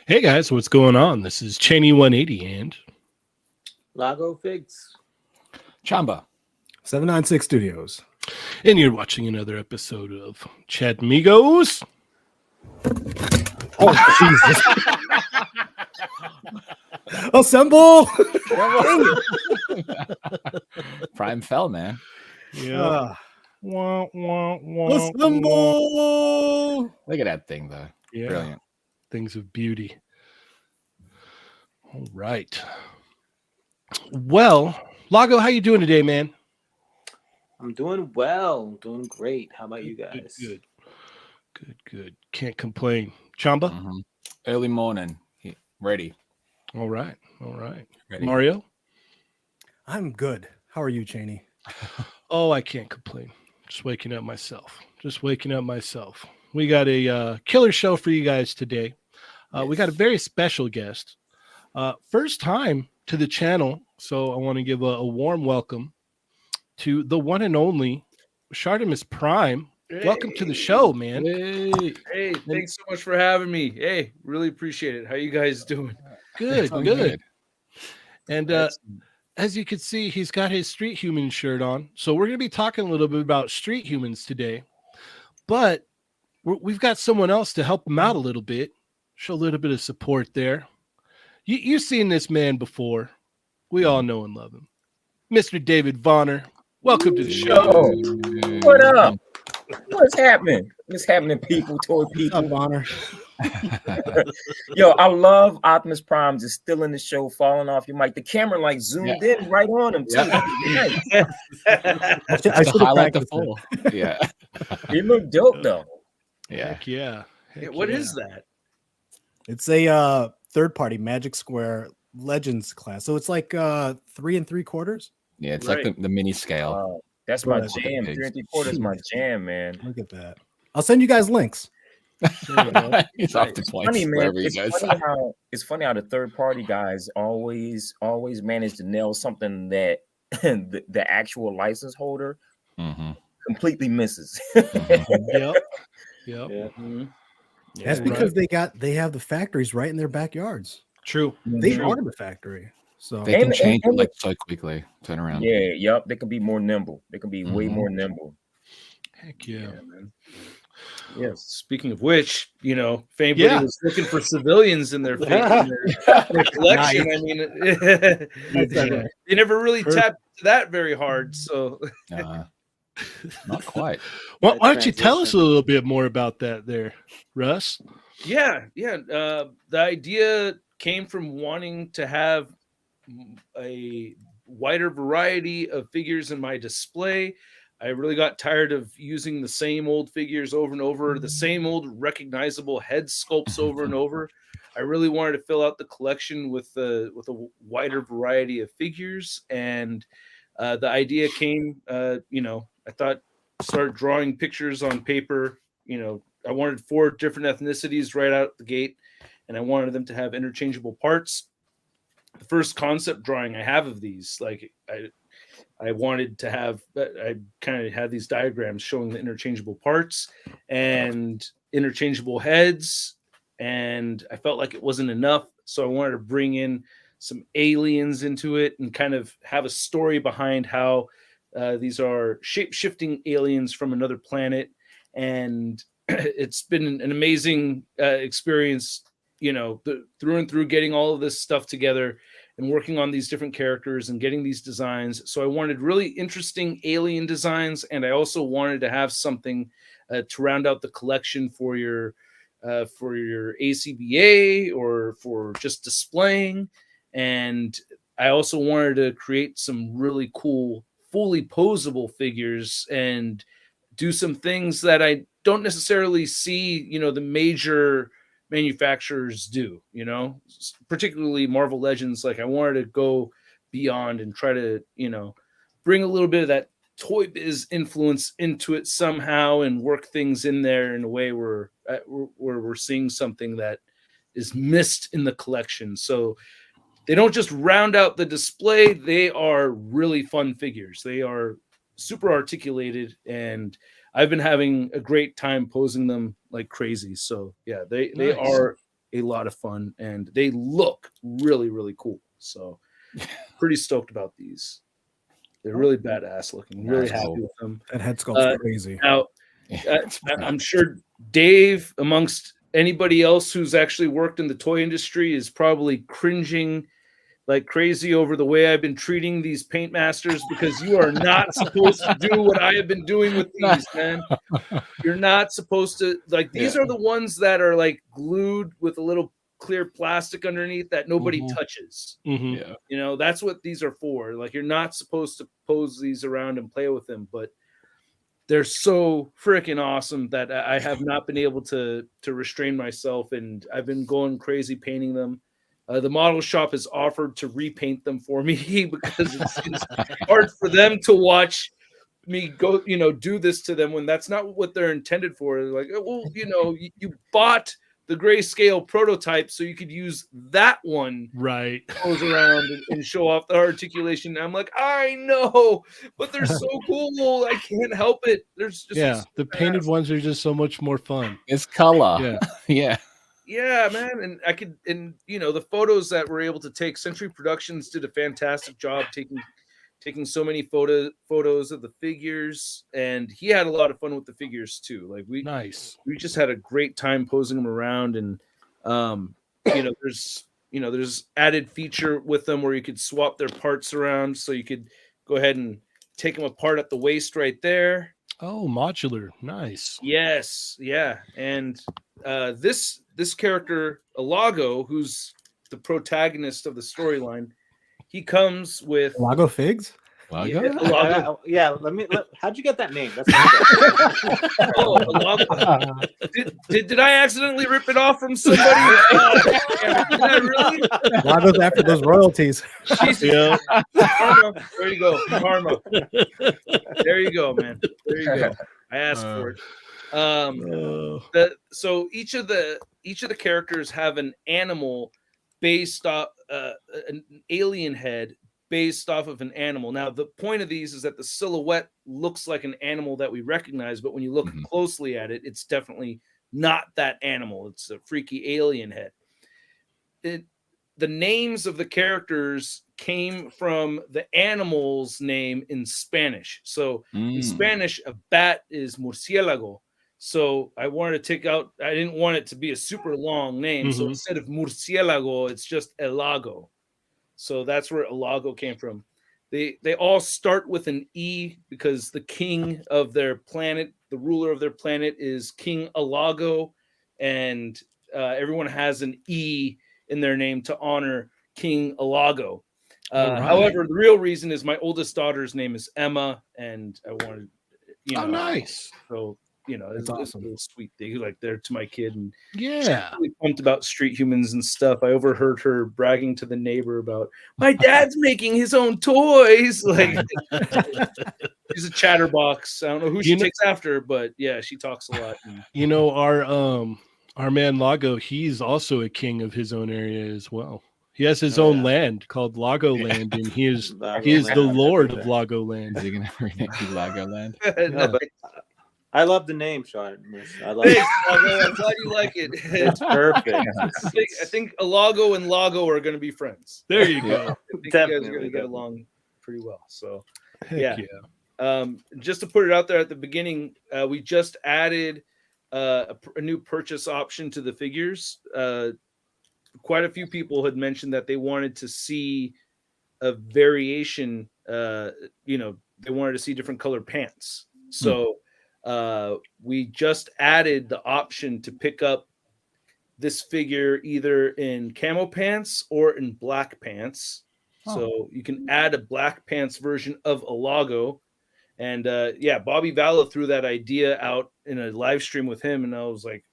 Hey guys, what's going on? This is Cheney 180 and Lago Figs. Chamba. 796 Studios. And you're watching another episode of Chatmigos. Oh, Jesus. Assemble! Prime fell, man. Yeah. Assemble! Look at that thing, though. Yeah. Brilliant. Things of beauty. All right. Well, Lago, how you doing today, man? I'm doing well. Doing great. How about you guys? Good. Can't complain. Chamba? Mm-hmm. Early morning. Ready. All right. Ready. Mario? I'm good. How are you, Cheney? Oh, I can't complain. Just waking up myself. We got a killer show for you guys today. We got a very special guest. First time to the channel, so I want to give a warm welcome to the one and only Shartimus Prime. Hey. Welcome to the show, man. Hey, thanks so much for having me. Hey, really appreciate it. How you guys doing? Good. And as you can see, he's got his Street Human shirt on. So we're going to be talking a little bit about street humans today. But we've got someone else to help him out a little bit, show a little bit of support there. You've seen this man before. We all know and love him. Mr. David Vonner, welcome to the show. What up? What's happening? What's happening, people? Toy people. What's up, Honor? Yo, I love Optimus Prime just still in the show, falling off your mic. The camera like zoomed in right on him too. Yeah. I should highlight the full. Yeah. He looked dope though. Yeah. Heck yeah. What is that? It's a third-party Magic Square Legends class, so it's like 3 3/4. Yeah, it's Right. like the mini scale. That's my Right. jam. 3 3/4 is my jam, man. Look at that. I'll send you guys links. It's off the It's points funny, man. wherever you It's guys funny how the third party guys always manage to nail something that the actual license holder completely misses. Yep. Yeah. Mhm. That's Yeah, because they have the factories right in their backyards. True. They True. are the factory. So They can And- change and- it like so quickly. Turn around. Yeah, yep. They can be more nimble. They can be way Mhm. more nimble. Heck yeah. Man. Yeah. Speaking of which, if anybody was looking for civilians in their, in their collection, I mean, they never really tapped that very hard. So Not quite. Well, why don't you tell us a little bit more about that there, Russ? Yeah. The idea came from wanting to have a wider variety of figures in my display. I really got tired of using the same old figures over and over, the same old recognizable head sculpts over and over. I really wanted to fill out the collection with a wider variety of figures, and the idea came. I thought, start drawing pictures on paper. I wanted 4 different ethnicities right out the gate, and I wanted them to have interchangeable parts. The first concept drawing I have of these, like I wanted to have, I kind of had these diagrams showing the interchangeable parts and interchangeable heads, and I felt like it wasn't enough, so I wanted to bring in some aliens into it and kind of have a story behind how these are shape-shifting aliens from another planet. And it's been an amazing experience, through and through, getting all of this stuff together and working on these different characters and getting these designs. So I wanted really interesting alien designs, and I also wanted to have something to round out the collection for your ACBA or for just displaying. And I also wanted to create some really cool, fully posable figures and do some things that I don't necessarily see, the major manufacturers do, particularly Marvel Legends. Like, I wanted to go beyond and try to, bring a little bit of that Toy Biz influence into it somehow and work things in there in a way where we're seeing something that is missed in the collection. So they don't just round out the display. They are really fun figures. They are super articulated, and I've been having a great time posing them like crazy. So yeah, they are a lot of fun, and they look really, really cool. So pretty stoked about these. They're really badass looking. Really happy with them. that head sculpt's crazy. Now, I'm sure Dave, amongst anybody else who's actually worked in the toy industry, is probably cringing like crazy over the way I've been treating these paint masters, because you are not supposed to do what I have been doing with these, man. You're not supposed to, like, these are the ones that are like glued with a little clear plastic underneath that nobody touches. Yeah. That's what these are for. Like, you're not supposed to pose these around and play with them, but they're so freaking awesome that I have not been able to restrain myself, and I've been going crazy painting them. The model shop has offered to repaint them for me because it's hard for them to watch me go, do this to them when that's not what they're intended for. They're like, well, you bought the grayscale prototype so you could use that one, right? Goes around and show off the articulation. And I'm like, I know, but they're so cool. I can't help it. There's just the painted ones are just so much more fun. It's color. Yeah. Yeah, man. And the photos that we're able to take, Century Productions did a fantastic job taking so many photos of the figures, and he had a lot of fun with the figures too. Like, we just had a great time posing them around, and there's added feature with them where you could swap their parts around, so you could go ahead and take them apart at the waist right there. Oh, modular. Nice. Yes. Yeah. And this character, Lago, who's the protagonist of the storyline, he comes with Lago figs. Lago? Yeah, how'd you get that name? That's Oh, Lago. Did I accidentally rip it off from somebody? Did I really? Lago's after those royalties. Jesus. Karma. There you go. Karma. There you go, man. There you go. I asked for it. So each of the characters have an animal based off an alien head based off of an animal. Now, the point of these is that the silhouette looks like an animal that we recognize, but when you look closely at it, it's definitely not that animal. It's a freaky alien head. The names of the characters came from the animal's name in Spanish. So in Spanish, a bat is murciélago. So I wanted to I didn't want it to be a super long name. So instead of murciélago, it's just El Lago. So that's where El Lago came from. They all start with an E because the king of their planet, the ruler of their planet, is King Alago, and everyone has an E in their name to honor King Alago. However, the real reason is my oldest daughter's name is Emma, and I wanted, nice. So it's awesome. a little sweet thing, like there to my kid, and yeah, she's really pumped about street humans and stuff. I overheard her bragging to the neighbor about my dad's making his own toys. Like she's a chatterbox. I don't know who she takes after, but yeah, she talks a lot. And, our man Lago, he's also a king of his own area as well. He has his own land called Lago Land, and he is the lord of Lago Land. Is he gonna rename you Lago Land? No, but I love the name, Shartimus. I love Thanks, Lago. I'm glad you like it. It's perfect. I think Alago and Lago are going to be friends. There you go. I think you guys are going to get along pretty well. So, yeah. Just to put it out there at the beginning, we just added a new purchase option to the figures. Quite a few people had mentioned that they wanted to see a variation. They wanted to see different colored pants. So we just added the option to pick up this figure either in camo pants or in black pants. So you can add a black pants version of Alago. And Bobby Valla threw that idea out in a live stream with him, and I was like,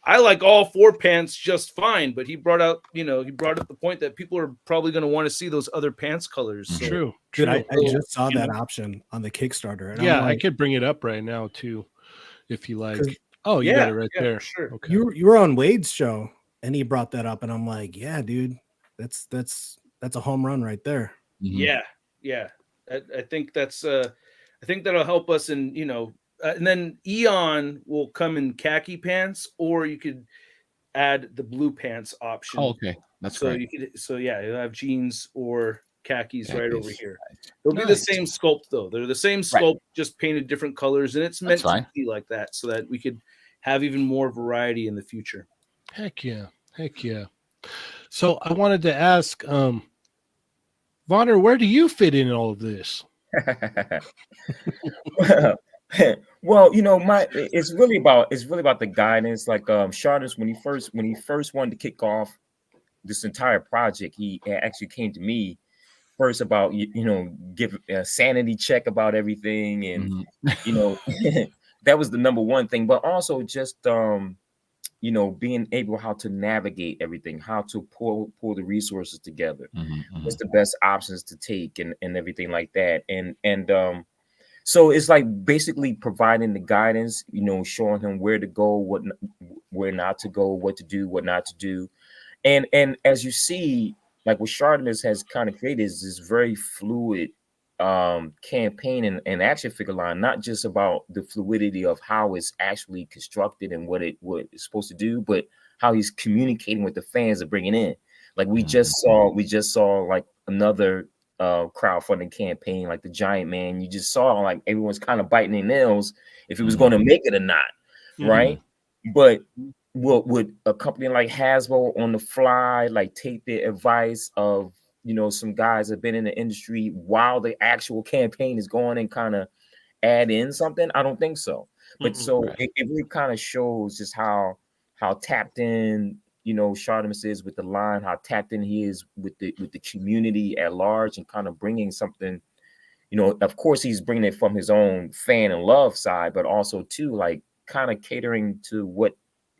I like all four pants just fine, but he brought up the point that people are probably going to want to see those other pants colors. So, True. Dude, I just saw that option on the Kickstarter. And I could bring it up right now too, if you like. Oh, you got it right there. Sure. Okay. You were on Wade's show, and he brought that up, and I'm like, yeah, dude, that's a home run right there. Yeah. I think that's I think that'll help us in and then Eon will come in khaki pants, or you could add the blue pants option. Oh, okay, that's great. You'll have jeans or khakis right over here. They'll be the same sculpt though. They're the same sculpt, just painted different colors, and it's meant to be like that so that we could have even more variety in the future. Heck yeah. So I wanted to ask, Vonner, where do you fit in all of this? Well, it's really about the guidance. Like Shartimus, when he first wanted to kick off this entire project, he actually came to me first about give a sanity check about everything, and that was the number one thing. But also just being able how to navigate everything, how to pull the resources together, what's the best options to take, and everything like that, and so it's like basically providing the guidance, showing him where to go, where not to go, what to do, what not to do. And as you see, like what Shartimus has kind of created is this very fluid campaign and action figure line, not just about the fluidity of how it's actually constructed and what it's supposed to do, but how he's communicating with the fans and bringing in. Like we just saw like another crowdfunding campaign, like the Giant Man. You just saw like everyone's kind of biting their nails if it was going to make it or not, right? But would a company like Hasbro on the fly like take the advice of some guys have been in the industry while the actual campaign is going and kind of add in something? I don't think so. But it really kind of shows just how tapped in Shartimus is with the line, how tapped in he is with the community at large, and kind of bringing something. Of course, he's bringing it from his own fan and love side, but also too, like, kind of catering to what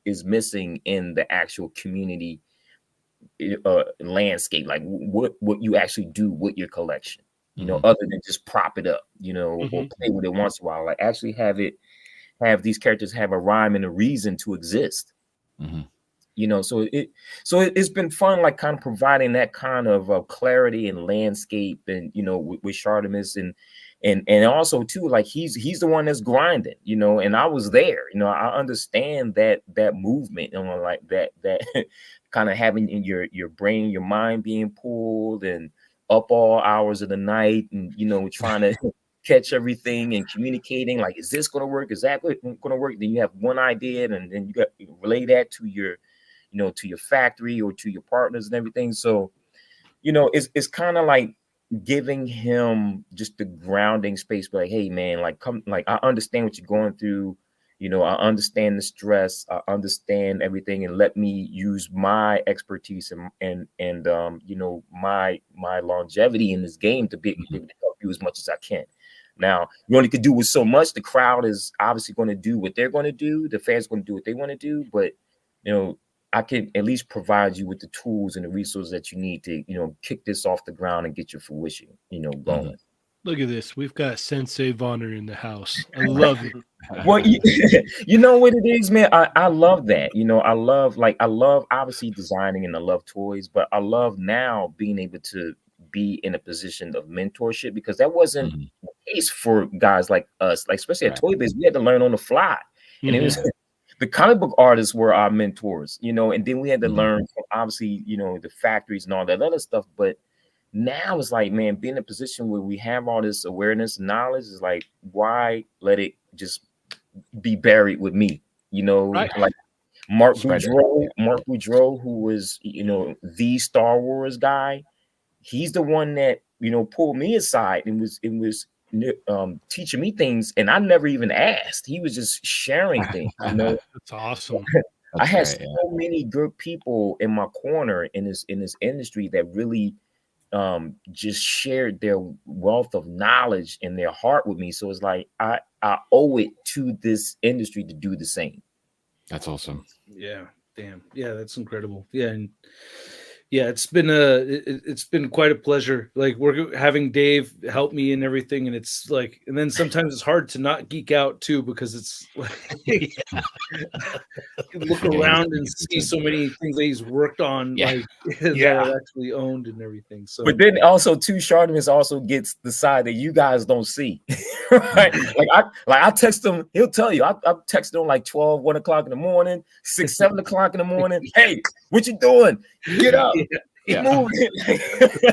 is missing in the actual community landscape, like what you actually do with your collection, other than just prop it up, or play with it once in a while. Like, actually have these characters have a rhyme and a reason to exist. So it's been fun, like, kind of providing that kind of clarity and landscape, and with Shartimus, and also too, like, he's the one that's grinding, and I was there, I understand that movement, like that kind of having in your brain, your mind being pulled and up all hours of the night, and trying to catch everything and communicating, like, is this going to work? Is that going to work? Then you have one idea, and then you got to relay that to your to your factory or to your partners and everything. So, it's kind of like giving him just the grounding space, like, hey man, like, come, like, I understand what you're going through. I understand the stress. I understand everything, and let me use my expertise and my longevity in this game to be able to help you as much as I can. Now, you only could do with so much. The crowd is obviously going to do what they're going to do. The fans are going to do what they want to do, but I can at least provide you with the tools and the resources that you need to, kick this off the ground and get your fruition, going. Look at this. We've got Sensei Vonner in the house. I love it. Well, you know what it is, man. I love that. I love obviously designing, and I love toys, but I love now being able to be in a position of mentorship, because that wasn't the case for guys like us, like, especially at Toy Biz. We had to learn on the fly, and it was the comic book artists were our mentors, and then we had to learn from, obviously, the factories and all that other stuff. But now it's like, man, being in a position where we have all this awareness and knowledge is like, why let it just be buried with me? Right. Like Mark Boudreau, who was, the Star Wars guy. He's the one that, pulled me aside and was teaching me things, and I never even asked. He was just sharing things. That's awesome. I had so many good people in my corner in this industry that really just shared their wealth of knowledge and their heart with me. So it's like I owe it to this industry to do the same. That's awesome. Yeah, damn. Yeah, that's incredible. Yeah, and yeah, it's been quite a pleasure. Like, we're having Dave help me and everything, and it's like, and then sometimes it's hard to not geek out too, because it's like look around and see so many things that he's worked on, like that I've actually owned and everything. So, but then also too, Shartimus also gets the side that you guys don't see, right? I text him, he'll tell you. I text him like 12, 1 o'clock in the morning, 6, 7 o'clock in the morning. Hey, what you doing? Get up. Move.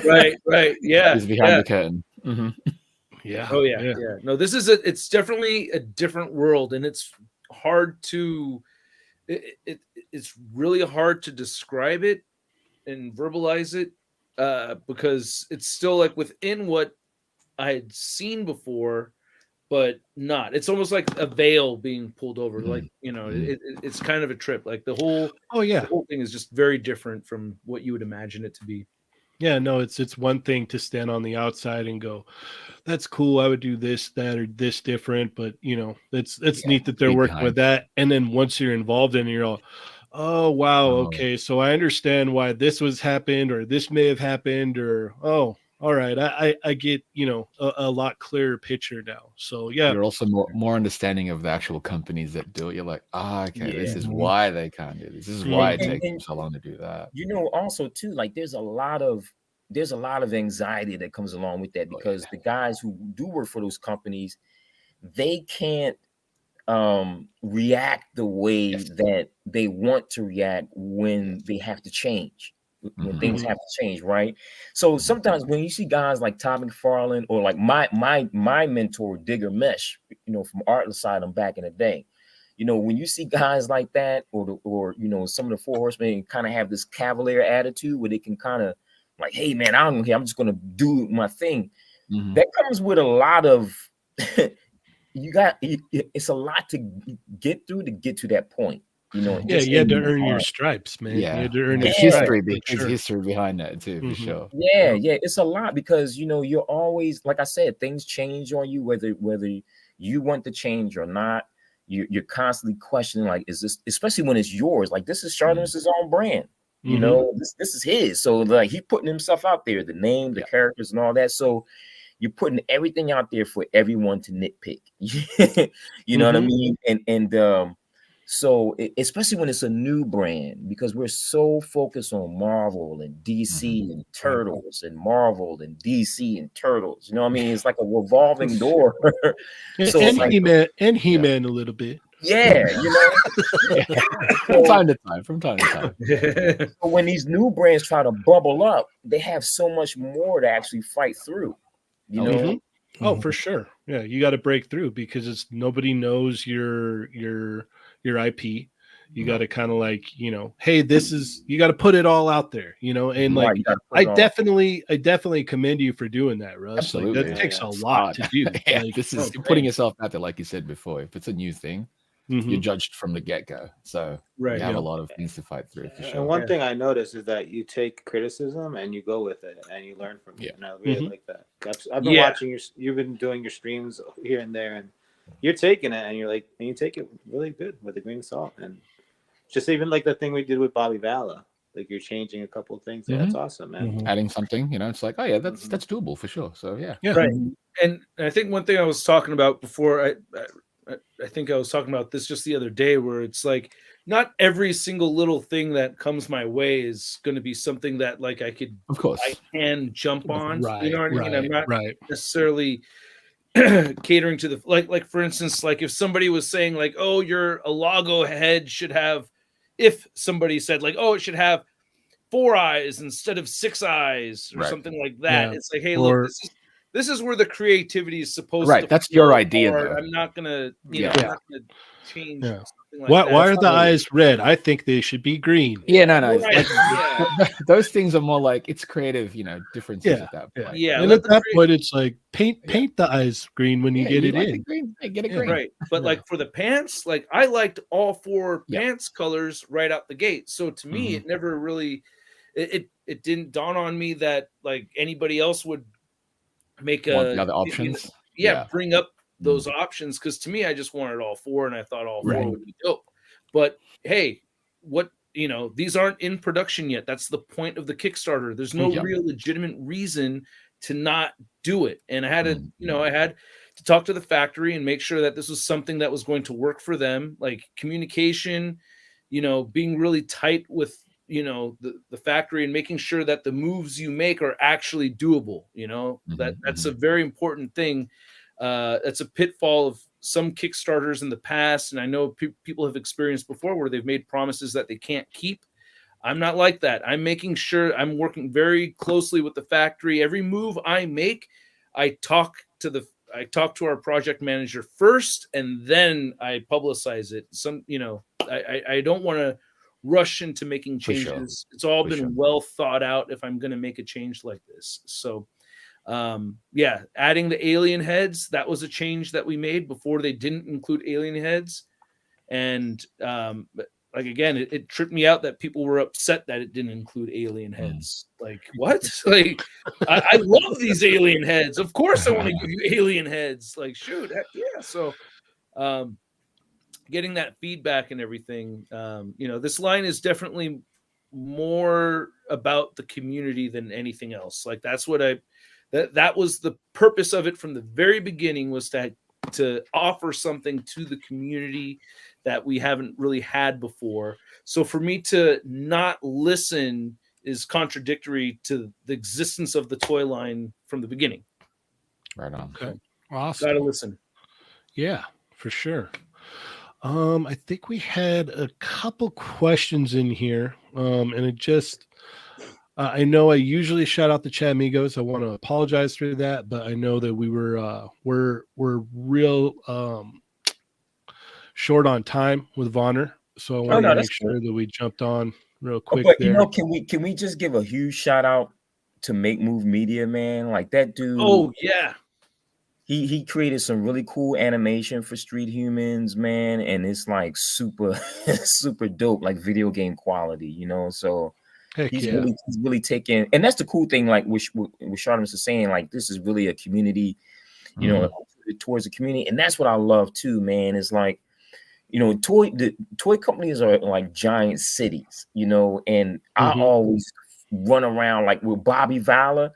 right. Yeah. He's behind the curtain. Yeah. Oh yeah. No, it's definitely a different world, and it's hard to it's really hard to describe it and verbalize it, because it's still like within what I had seen before, but not. It's almost like a veil being pulled over. Like, it's kind of a trip. Like the whole thing is just very different from what you would imagine it to be. Yeah, no, it's one thing to stand on the outside and go, that's cool, I would do this, that, or this different, but it's neat that they're working with that. And then once you're involved in it, you're all, oh wow, okay, so I understand why this was happened, or this may have happened, or all right, I get a lot clearer picture now. So yeah, you're also more understanding of the actual companies that do it. You're like, this is why they can't do this. This is why it takes them so long to do that. Also too, like there's a lot of anxiety that comes along with that, because the guys who do work for those companies, they can't react the way that they want to react when they have to change. When things have to change, right? So sometimes when you see guys like Todd McFarlane, or like my mentor Digger Mesh, from Artless Side, I'm back in the day, when you see guys like that, or some of the Four Horsemen kind of have this cavalier attitude where they can kind of like, hey man, I don't care, I'm just gonna do my thing. That comes with a lot of it's a lot to get through to get to that point. You know, Yeah, just you had in to your earn your heart. stripes, man. Yeah. You had to earn And your there's Yeah. stripes. history, for there's sure. history behind that too, for Mhm. sure. Yeah, yeah, it's a lot because you know you're always, like I said, things change on you whether you want to change or not. You're constantly questioning, like, is this, especially when it's yours? Like, this is Shartimus' own brand. You Mhm. know, this is his. So like he's putting himself out there, the name, the Yeah. characters, and all that. So you're putting everything out there for everyone to nitpick. You know what I Mhm. mean? And so especially when it's a new brand, because we're so focused on Marvel and DC and Turtles and Marvel and DC and Turtles. You know what I mean? It's like a revolving door. So And like, He-Man a little bit. yeah, you know. From time to time, from time to time. So when these new brands try to bubble up, they have so much more to actually fight through. You Oh, know, yeah. Mhm. Oh, for sure. Yeah, you got to break through because it's nobody knows your IP. You got to kind of like, hey, this is, you got to put it all out there, and right? like You gotta put I it on. definitely commend you for doing that, Russ. Absolutely. Like that Yeah, takes yeah. a It's lot hard. to do. Yeah, Like, this is Oh, you're putting thanks. yourself out there, like you said before. If it's a new thing, you're mhm. judged from the get-go. So Right. you have Yeah. a lot of things to fight through for And sure. one Yeah. thing I noticed is that you take criticism and you go with it and you learn from it, Yeah. and I really Mhm. like that. I've been Yeah. watching you've been doing your streams here and there, and you're taking it and and you take it really good with a grain of salt, and just even like the thing we did with Bobby Valla, like you're changing a couple of things there. That's awesome, man. Adding something, it's like, oh yeah, that's Mhm. doable for sure. So yeah. Yeah. Right. And I think one thing I was talking about before, I think I was talking about this just the other day, where it's like not every single little thing that comes my way is going to be something that like I Of course. can jump on. You know Right. what I mean? I'm not Right. necessarily catering to the like for instance, like if somebody was saying like, oh, your a Lago head should have, if somebody said like, oh, it should have 4 eyes instead of 6 eyes or Right. something like that. Yeah. It's like, hey, look, Or this is where the creativity is supposed Right, to that's your flow idea, hard. though. I'm not gonna, Yeah. I'm not gonna change Yeah. something like why that. are the not really- eyes red? I think they should be green. Yeah, no. it's Right, like, yeah. those things are more like it's creative, differences Yeah. at that Yeah. point. Yeah, And let at the that creat- point, it's like paint Yeah. the eyes green when you Yeah, get you it like in. it green? Hey, get it Yeah. green. Right. But Yeah. like for the pants, like I liked all 4 Yeah. pants colors right out the gate. So to me, it never really it didn't dawn on me that like anybody else would make Want the a other options? bring up those options, because to me I just wanted all 4 and I thought all 4 Right. would be dope. But hey, what these aren't in production yet. That's the point of the Kickstarter. There's no Yeah. real legitimate reason to not do it. And I had to, Mhm. I had to talk to the factory and make sure that this was something that was going to work for them, like communication, being really tight with the factory and making sure that the moves you make are actually doable. That's a very important thing. That's a pitfall of some Kickstarters in the past, and I know people have experienced before where they've made promises that they can't keep. I'm not like that. I'm making sure I'm working very closely with the factory. Every move I make, I talk to our project manager first, and then I publicize it. I don't want to rush into making For sure. changes. It's all For been sure. well thought out if I'm going to make a change like this. So adding the alien heads, that was a change that we made. Before they didn't include alien heads, and like again, it tripped me out that people were upset that it didn't include alien heads. Like what? Like I love these alien heads. Of course I want to give you alien heads. Like shoot, heck yeah. So getting that feedback and everything, this line is definitely more about the community than anything else. Like that's what that was the purpose of it from the very beginning, was to offer something to the community that we haven't really had before. So for me to not listen is contradictory to the existence of the toy line from the beginning. Right on. Okay. Awesome. Gotta listen. Yeah, for sure. I think we had a couple questions in here. And it just I know I usually shout out the Chatmigos. I want to apologize for that, but I know that we're real short on time with Vonner. So I want to make that's sure that we jumped on real Oh, quick but there. can we just give a huge shout out to Make Move Media, man? Like that dude. Oh yeah. he created some really cool animation for Street Humans, man, and it's like super super dope, like video game quality, you know. So Heck he's yeah. really taking, and that's the cool thing, like what Shartimus is saying, like this is really a community, you know, towards the community, and that's what I love too, man. Is like, you know, the toy companies are like giant cities, you know, and I always run around like with Bobby Vala.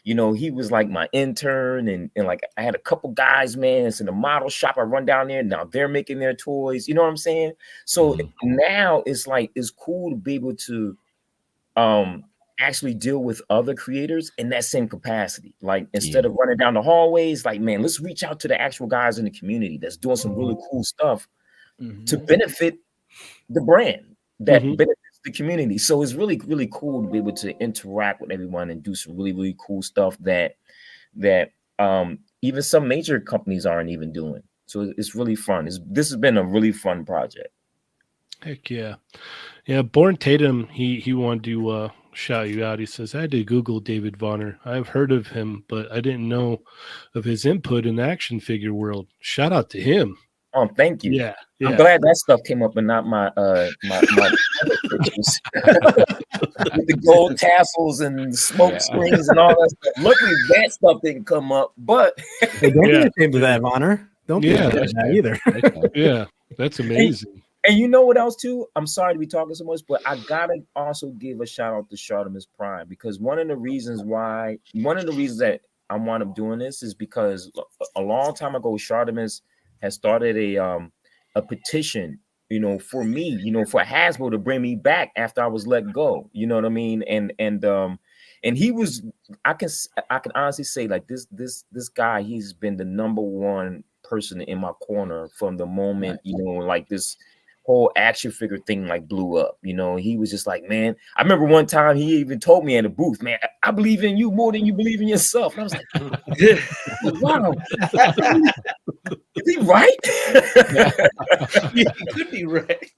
You know, he was like my intern, and like I had a couple guys, man. It's in the model shop. I run down there. Now they're making their toys. You know what I'm saying? So now it's like it's cool to be able to actually deal with other creators in that same capacity. Like instead of running down the hallways, like, man, let's reach out to the actual guys in the community that's doing some really cool stuff to benefit the brand that benefits the community. So it's really, really cool to be able to interact with everyone and do some really, really cool stuff that even some major companies aren't even doing. So it's really fun. This has been a really fun project. Heck yeah. Yeah, Born Tatum, he wanted to shout you out. He says, I had to Google David Vonner. I've heard of him, but I didn't know of his input in the action figure world. Shout out to him. Oh, thank you. Yeah. I'm glad that stuff came up and not my my other pictures. With the gold tassels and smoke screens and all that stuff. Luckily that stuff didn't come up, but hey, don't be ashamed of that, Vonner. Don't be ashamed of that either. Yeah, that's amazing. And you know what else too? I'm sorry to be talking so much, but I gotta also give a shout out to Shartimus Prime, because one of the reasons that I wound up doing this is because a long time ago, Shartimus has started a petition, you know, for me, you know, for Hasbro to bring me back after I was let go. You know what I mean? And he was, I can honestly say, like, this guy, he's been the #1 person in my corner from the moment, you know, like this whole action figure thing like blew up. You know, he was just like, man, I remember one time he even told me in a booth, man, I believe in you more than you believe in yourself. And I was like, wow, is he right? He could be right.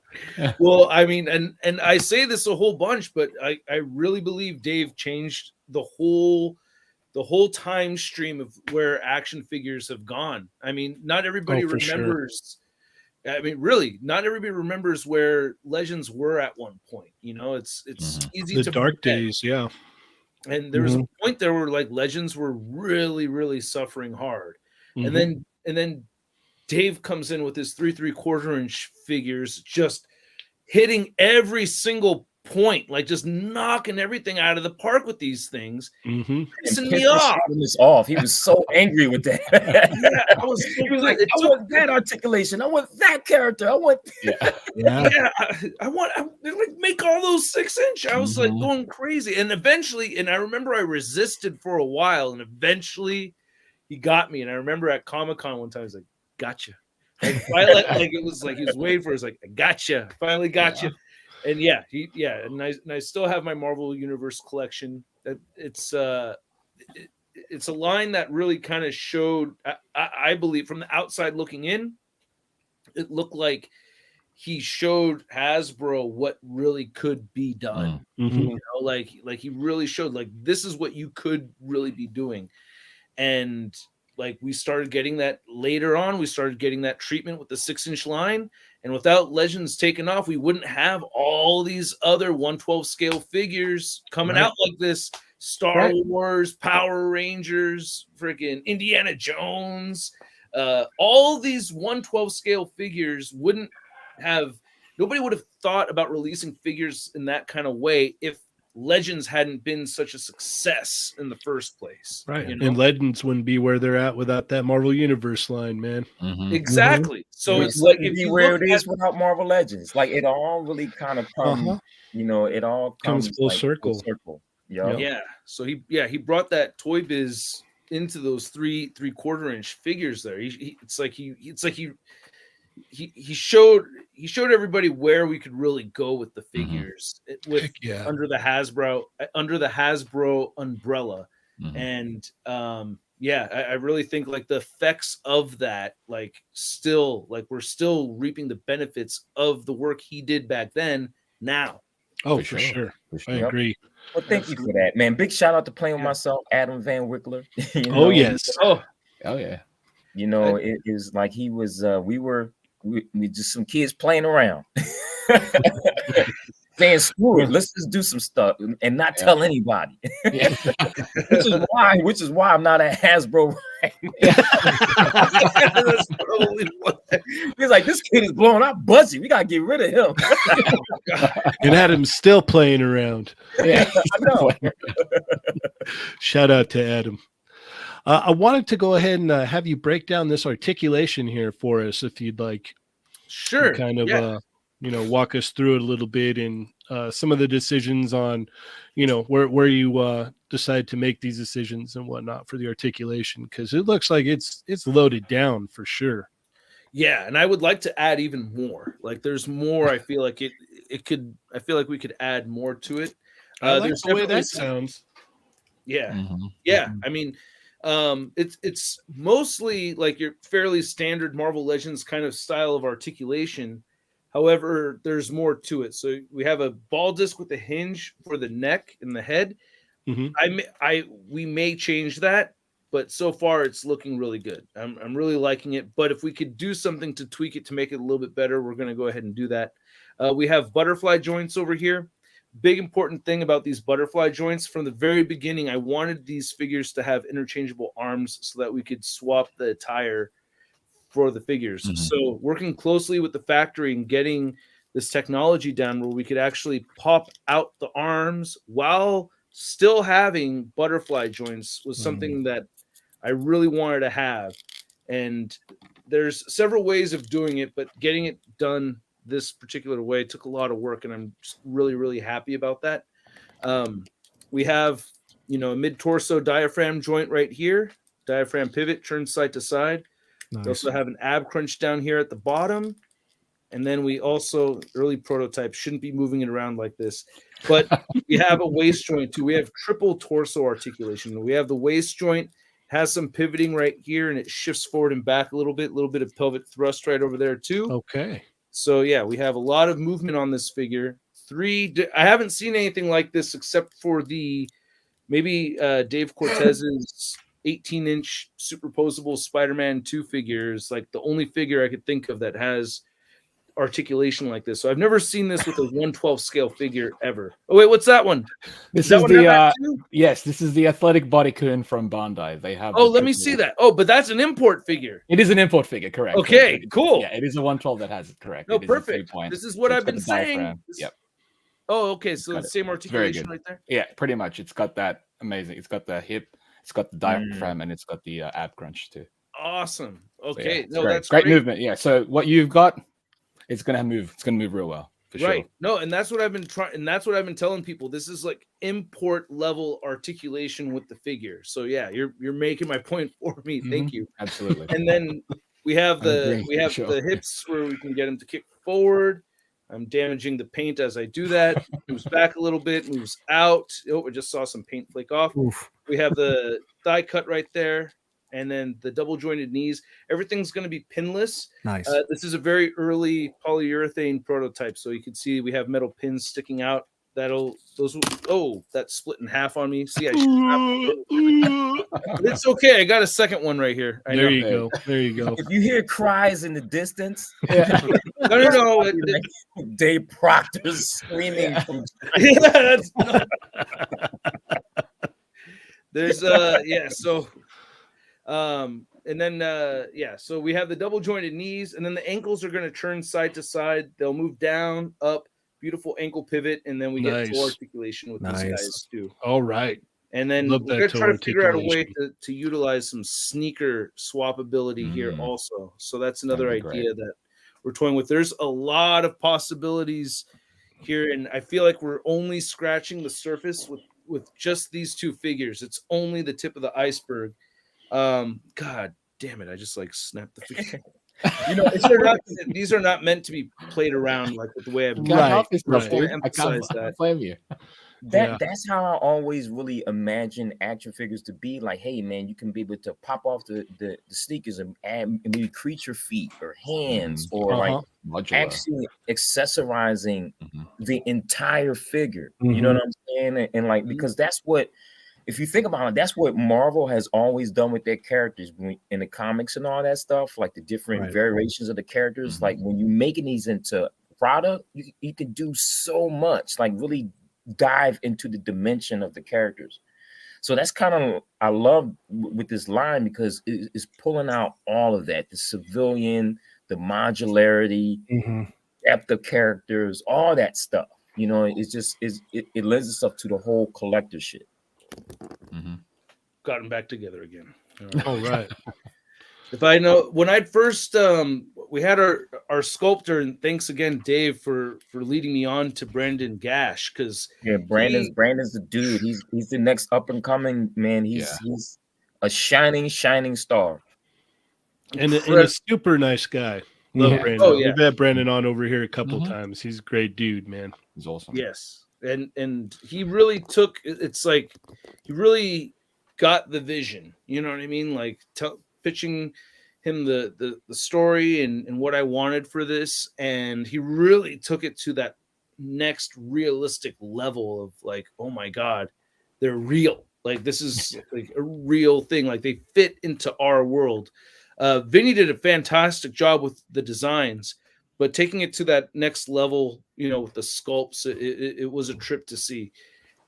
Well, I mean, and I say this a whole bunch, but I really believe Dave changed the whole time stream of where action figures have gone. I mean, not everybody remembers. Sure. I mean, really, not everybody remembers where Legends were at one point. You know, it's easy the to dark forget. days, yeah. And there was a point there where like Legends were really, really suffering hard, and then Dave comes in with his 3 3/4 inch figures, just hitting every single point, like just knocking everything out of the park with these things. Pissing me off. He was so angry with that. Yeah, he was like, I want that articulation. I want that character. I want I want like make all those 6-inch. I was like going crazy. And eventually, and I remember I resisted for a while, and eventually he got me. And I remember at Comic-Con one time, I was like, gotcha. Like, like it was like he was waiting for us, like, I gotcha. Finally got you. And and I still have my Marvel Universe collection. It's a line that really kind of showed, I believe, from the outside looking in, it looked like he showed Hasbro what really could be done. You know, like he really showed, like, this is what you could really be doing. And like we started getting that later on, we started getting that treatment with the 6-inch line. And without Legends taking off, we wouldn't have all these other 1/12 scale figures coming out like this. Star Wars, Power Rangers, freaking Indiana Jones. All these 1/12 scale figures wouldn't have, nobody would have thought about releasing figures in that kind of way if Legends hadn't been such a success in the first place. Right. You know? And Legends wouldn't be where they're at without that Marvel Universe line, man. Exactly. So it's like if you where it is without Marvel Legends. Like it all really kind of comes, you know, it all comes full like circle. Full circle. Yeah. So he brought that Toy Biz into those 3 3/4 inch figures there. He showed everybody where we could really go with the figures with under the Hasbro umbrella. And I really think like the effects of that, like still, like we're still reaping the benefits of the work he did back then now. Oh, for sure. I agree. Well, thank you for that, man. Big shout out to Playing with Myself, Adam Van Wickler. Oh, yes. Oh yeah. You know, it was like he was. We just some kids playing around, saying, "Screw it, let's just do some stuff and not tell anybody." Yeah. which is why I'm not at Hasbro right now. That's probably why. He's like, this kid is blowing our budget. We gotta get rid of him. And Adam's still playing around. Yeah, I know. Shout out to Adam. I wanted to go ahead and have you break down this articulation here for us, if you'd like. Sure. Kind of, walk us through it a little bit and some of the decisions on, where you decide to make these decisions and whatnot for the articulation, because it looks like it's loaded down for sure. Yeah, and I would like to add even more. Like, there's more. I feel like it could. I feel like we could add more to it. I like There's the way that definitely sounds. Yeah, Mhm. yeah. I mean, it's mostly like your fairly standard Marvel Legends kind of style of articulation. However, there's more to it. So we have a ball disc with a hinge for the neck and the head. Mhm. We may change that, but so far it's looking really good. I'm really liking it. But if we could do something to tweak it to make it a little bit better, we're going to go ahead and do that. We have butterfly joints over here. Big important thing about these butterfly joints, from the very beginning, I wanted these figures to have interchangeable arms so that we could swap the attire for the figures. Mhm. So working closely with the factory and getting this technology down where we could actually pop out the arms while still having butterfly joints was something that I really wanted to have. And there's several ways of doing it, but getting it done this particular way took a lot of work, and I'm just really, really happy about that. We have, a mid-torso diaphragm joint right here, diaphragm pivot, turns side to side. Nice. We also have an ab crunch down here at the bottom. And then we also, early prototype, shouldn't be moving it around like this, but we have a waist joint too. We have triple torso articulation. We have the waist joint, has some pivoting right here, and it shifts forward and back a little bit of pelvic thrust right over there too. Okay. So yeah, we have a lot of movement on this figure. I haven't seen anything like this except for maybe Dave Cortez's 18-inch superposable Spider-Man 2 figures, like the only figure I could think of that has articulation like this. So I've never seen this with a 1/12 scale figure ever. Oh wait, what's that one? This That is one have that the too? yes, this is the athletic bodycoon from Bandai. They have. Oh, the let me triple- see that. Oh, but that's an import figure. It is an import figure, correct? Okay, correct. cool. Yeah, it is a 112 that has it, correct. No, It is a perfect. 3-point. This is what So I've it's got been the saying. diaphragm. Yep. Oh, okay. So got the it. same Very articulation good. right there. Yeah, pretty much. It's got that amazing. It's got the hip, it's got the diaphragm, and it's got the ab crunch too. Awesome. So, Okay. yeah, No, great. that's great great. movement. Yeah. So what you've got, it's gonna move. It's gonna move real well. For Right. Sure. No, and that's what I've been trying, and that's what I've been telling people. This is like import level articulation with the figure. So yeah, you're making my point for me. Thank you. Absolutely. And then we have agree, for sure. the hips where we can get him to kick forward. I'm damaging the paint as I do that. Moves back a little bit, moves out. Oh, we just saw some paint flake off. Oof. We have the thigh cut right there, and then the double jointed knees. Everything's going to be pinless. Nice. This is a very early polyurethane prototype, so you can see we have metal pins sticking out. That split in half on me. See, but it's okay. I got a second one right here. I There know. you go. There you go. If you hear cries in the distance, No. Dave Proctor's screaming from There's so and then so we have the double jointed knees, and then the ankles are going to turn side to side. They'll move down, up, beautiful ankle pivot, and then we get Nice. toe articulation with these guys too. All right. And then Love we're that going to try toe to figure out a way articulation. to utilize some sneaker swappability here also. So that's another That'd be idea that we're toying with. There's a lot of possibilities here, and I feel like we're only scratching the surface with just these two figures. It's only the tip of the iceberg. God damn it! I just like snapped the figure. These are not meant to be played around like the way I've Can't help yourself, I dude. I emphasize can't that. blame you. That's how I always really imagine action figures to be. Like, hey man, you can be able to pop off the sneakers and add maybe creature feet or hands or like Modular. actually accessorizing the entire figure. You know what I'm saying? And like because that's what if you think about it, that's what Marvel has always done with their characters in the comics and all that stuff, like the different variations of the characters. Like when you're making these into product, you can do so much, like really dive into the dimension of the characters. So that's kind of, I love with this line because it's pulling out all of that, the civilian, the modularity, depth of characters, all that stuff. You know, it's just, it lends itself to the whole collector shit. Gotten back together again. All right. If I know, when I'd first, we had our sculptor, and thanks again, Dave, for leading me on to Brandon Gash, because Brandon's the dude. He's the next up and coming man. He's a shining star, and a super nice guy. Love Brandon. Oh, yeah. We've had Brandon on over here a couple times. He's a great dude, man. He's awesome. Yes, and he really took. It's like he really got the vision. You know what I mean? Like pitching him the story and what I wanted for this, and he really took it to that next realistic level of like, oh my god, they're real. Like this is like a real thing. Like they fit into our world. Vinny did a fantastic job with the designs, but taking it to that next level, you know, with the sculpts, it was a trip to see.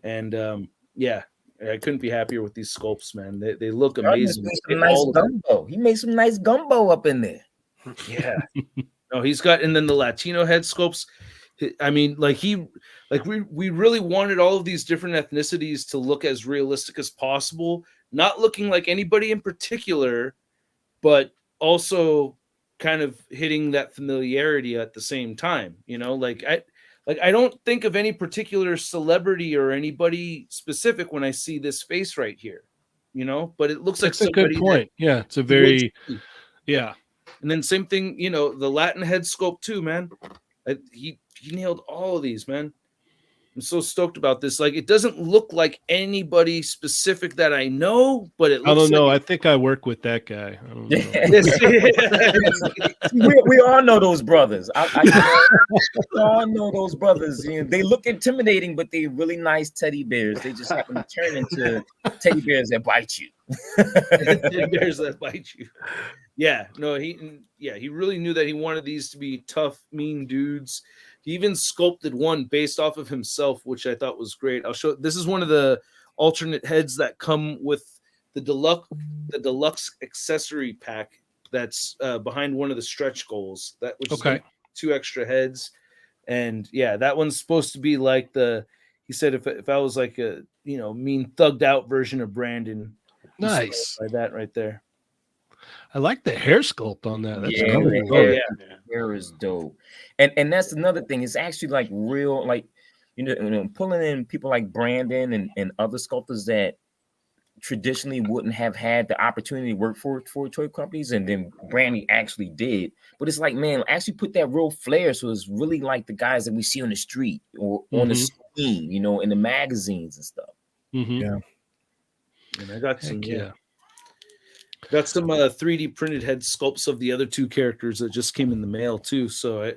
And yeah, I couldn't be happier with these sculpts, man. They look amazing. He made some nice gumbo up in there. Yeah. No, he's got, and then the Latino head sculpts. I mean, we really wanted all of these different ethnicities to look as realistic as possible, not looking like anybody in particular, but also kind of hitting that familiarity at the same time. You know, I don't think of any particular celebrity or anybody specific when I see this face right here, you know, but it looks That's like somebody. A good point. Yeah. It's a very, yeah. And then same thing, you know, the Latin head sculpt too, man. He nailed all of these, man. I'm so stoked about this. Like, it doesn't look like anybody specific that I know, but it looks I don't know. like... I think I work with that guy. I don't know. we all know those brothers. We all know those brothers. You know, they look intimidating, but they're really nice teddy bears. They just happen to turn into teddy bears that bite you. Teddy bears that bite you. Yeah, no, he really knew that he wanted these to be tough, mean dudes. He even sculpted one based off of himself, which I thought was great. I'll show. This is one of the alternate heads that come with the deluxe accessory pack that's behind one of the stretch goals. That which is like 2 extra heads, and yeah, that one's supposed to be like the. He said if I was like a mean thugged out version of Brandon. Nice. By that right there. I like the hair sculpt on that. That's hair is dope. And that's another thing. It's actually like real, like pulling in people like Brandon and other sculptors that traditionally wouldn't have had the opportunity to work for toy companies, and then Brandon actually did. But it's like, man, actually put that real flair. So it's really like the guys that we see on the street or on the screen, in the magazines and stuff. Yeah. And I got some, got some 3D printed head sculpts of the other 2 characters that just came in the mail too. So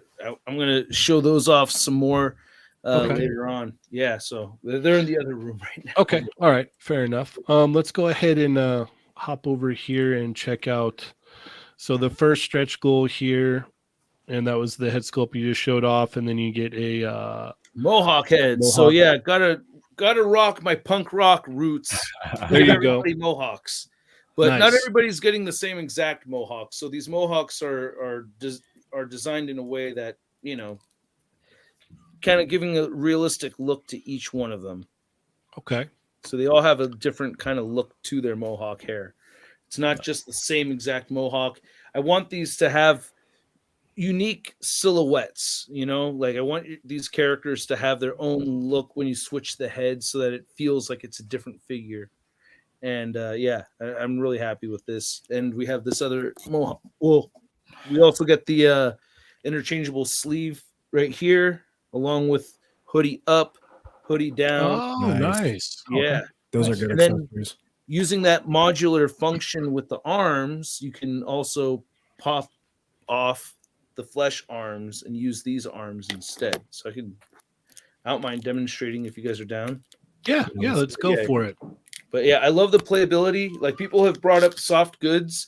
I'm going to show those off some more later on. Yeah. So they're in the other room right now. Okay. All right. Fair enough. Let's go ahead and hop over here and check out. So the first stretch goal here, and that was the head sculpt you just showed off. And then you get a Mohawk head. So yeah, gotta rock my punk rock roots. There you go. Mohawks. But not everybody's getting the same exact mohawks. So these mohawks are designed in a way that, kind of giving a realistic look to each one of them. Okay. So they all have a different kind of look to their mohawk hair. It's not just the same exact mohawk. I want these to have unique silhouettes, like I want these characters to have their own look when you switch the head so that it feels like it's a different figure. And I'm really happy with this. And we have this other mohawk. Well, we also get the interchangeable sleeve right here, along with hoodie up, hoodie down. Oh, nice. Yeah. Those are good accessories. Using that modular function with the arms, you can also pop off the flesh arms and use these arms instead. So I don't mind demonstrating if you guys are down. Yeah, let's go for it. But yeah, I love the playability. Like people have brought up soft goods.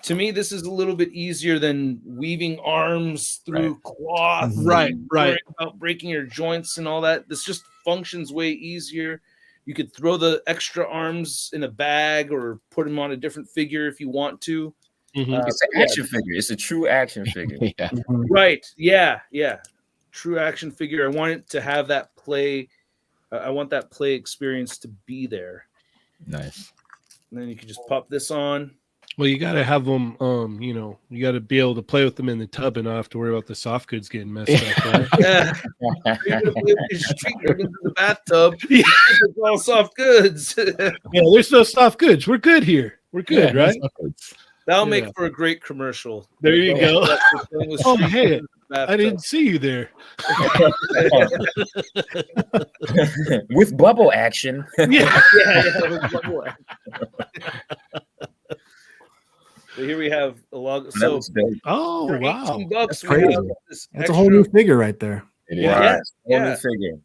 To me, this is a little bit easier than weaving arms through cloth. Right. Worrying about breaking your joints and all that. This just functions way easier. You could throw the extra arms in a bag or put them on a different figure if you want to. It's an action figure. It's a true action figure. Yeah. Right. Yeah. Yeah. True action figure. I want it to have that play. I want that play experience to be there. Nice. And then you can just pop this on. Well, you got to have them, you got to be able to play with them in the tub and not have to worry about the soft goods getting messed up. Right? Yeah. You're gonna play with your street ribbons in the bathtub. Yeah. It's all soft goods. Yeah, there's no soft goods. We're good here. We're good, right? That'll make for a great commercial. There you go. Oh, hey, bathtub. I didn't see you there. With bubble action. Yeah. So here we have a log. So Oh, for wow. $18, That's we crazy. have this That's a whole new figure right there. It is. Right. Yeah. Whole new figure.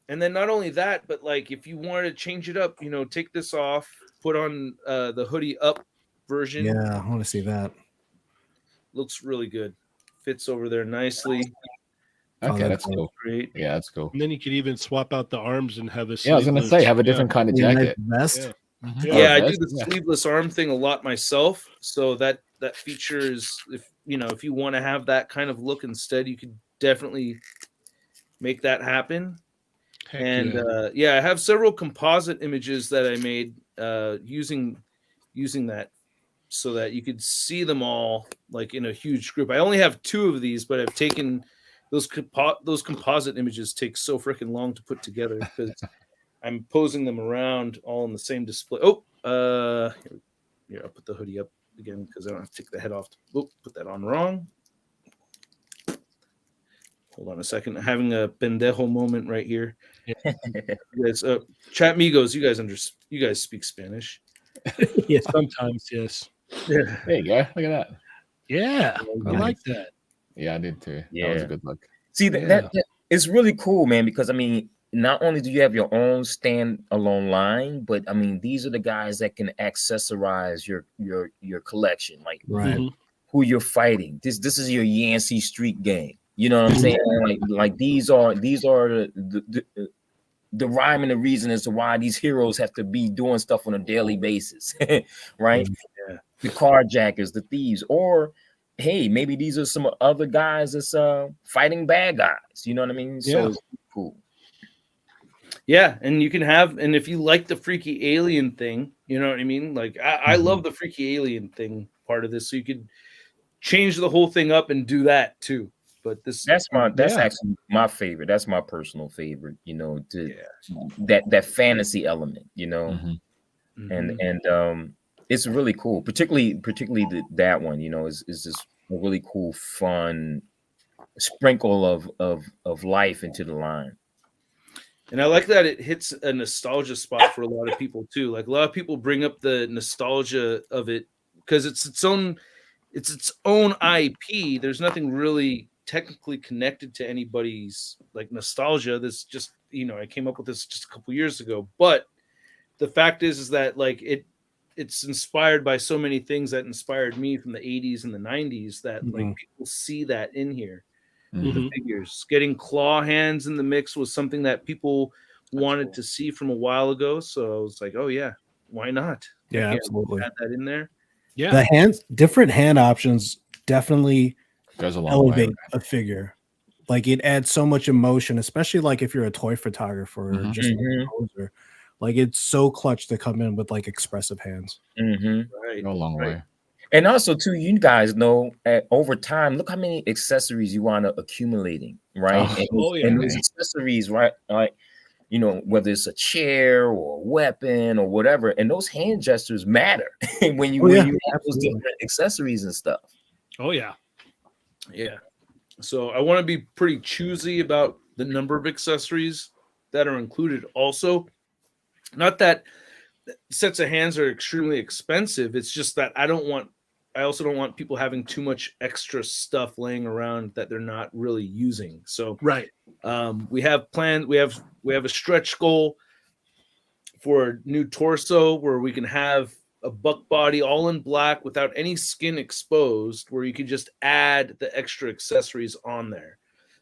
And then not only that, but like if you wanted to change it up, take this off, put on the hoodie up version. Yeah, I want to see that. Looks really good. Fits over there nicely. Okay, that's that's cool. Great. Yeah, that's cool. And then you could even swap out the arms and have a Yeah, I was gonna sleeveless- say have a different kind of Yeah, nice jacket. vest. Yeah. Yeah, I do vest, the sleeveless arm thing a lot myself. So that feature is if you want to have that kind of look instead, you could definitely make that happen. Heck And yeah. I have several composite images that I made using that so that you could see them all like in a huge group. I only have 2 of these, but I've taken those composite images take so freaking long to put together because I'm posing them around all in the same display. Here, I'll put the hoodie up again because I don't have to take the head off. Put that on wrong. Hold on a second. I'm having a pendejo moment right here. Yeah. You guys, Chatmigos, you guys speak Spanish. Yeah. Sometimes, yes. Yeah. There you go. Look at that. Yeah, I Nice. like that. Yeah, I did too. Yeah. That was a good look. See Yeah. that it's really cool, man, because I mean, not only do you have your own standalone line, but I mean, these are the guys that can accessorize your collection, like Right. Mhm. who you're fighting. This is your Yancey Street game. You know what I'm saying? Like these are the rhyme and the reason as to why these heroes have to be doing stuff on a daily basis, right? Yeah. The carjackers, the thieves, or hey, maybe these are some other guys that's fighting bad guys. You know what I mean? So Yeah. it's cool. Yeah, and you can have, and if you like the freaky alien thing, you know what I mean? Like I love the freaky alien thing part of this, so you could change the whole thing up and do that too. But that's actually my favorite. That's my personal favorite. That fantasy element. Mhm. And it's really cool. Particularly that one. Is just a really cool, fun sprinkle of life into the line. And I like that it hits a nostalgia spot for a lot of people too. Like a lot of people bring up the nostalgia of it because it's its own IP. There's nothing really technically connected to anybody's like nostalgia. This just I came up with this just a couple years ago. But the fact is that like it's inspired by so many things that inspired me from the 80s and the 90s that like people see that in here. The figures. Getting claw hands in the mix was something that people wanted to see from a while ago. So I was like, oh yeah, why not? Yeah, absolutely. Add that in there. Yeah. The different hand options definitely Goes a long elevate way. a figure. Like it adds so much emotion, especially like if you're a toy photographer or just like a poser. Like it's so clutch to come in with like expressive hands. Right. Go a long way. And also, too, you guys know over time, look how many accessories you want to accumulating, right? And those accessories, right? Like, whether it's a chair or a weapon or whatever, and those hand gestures matter when you have those different accessories and stuff. Oh yeah. Yeah. So I want to be pretty choosy about the number of accessories that are included. Also, not that sets of hands are extremely expensive. It's just that I also don't want people having too much extra stuff laying around that they're not really using. So Right. we have a stretch goal for a new torso where we can have a buck body all in black without any skin exposed, where you can just add the extra accessories on there.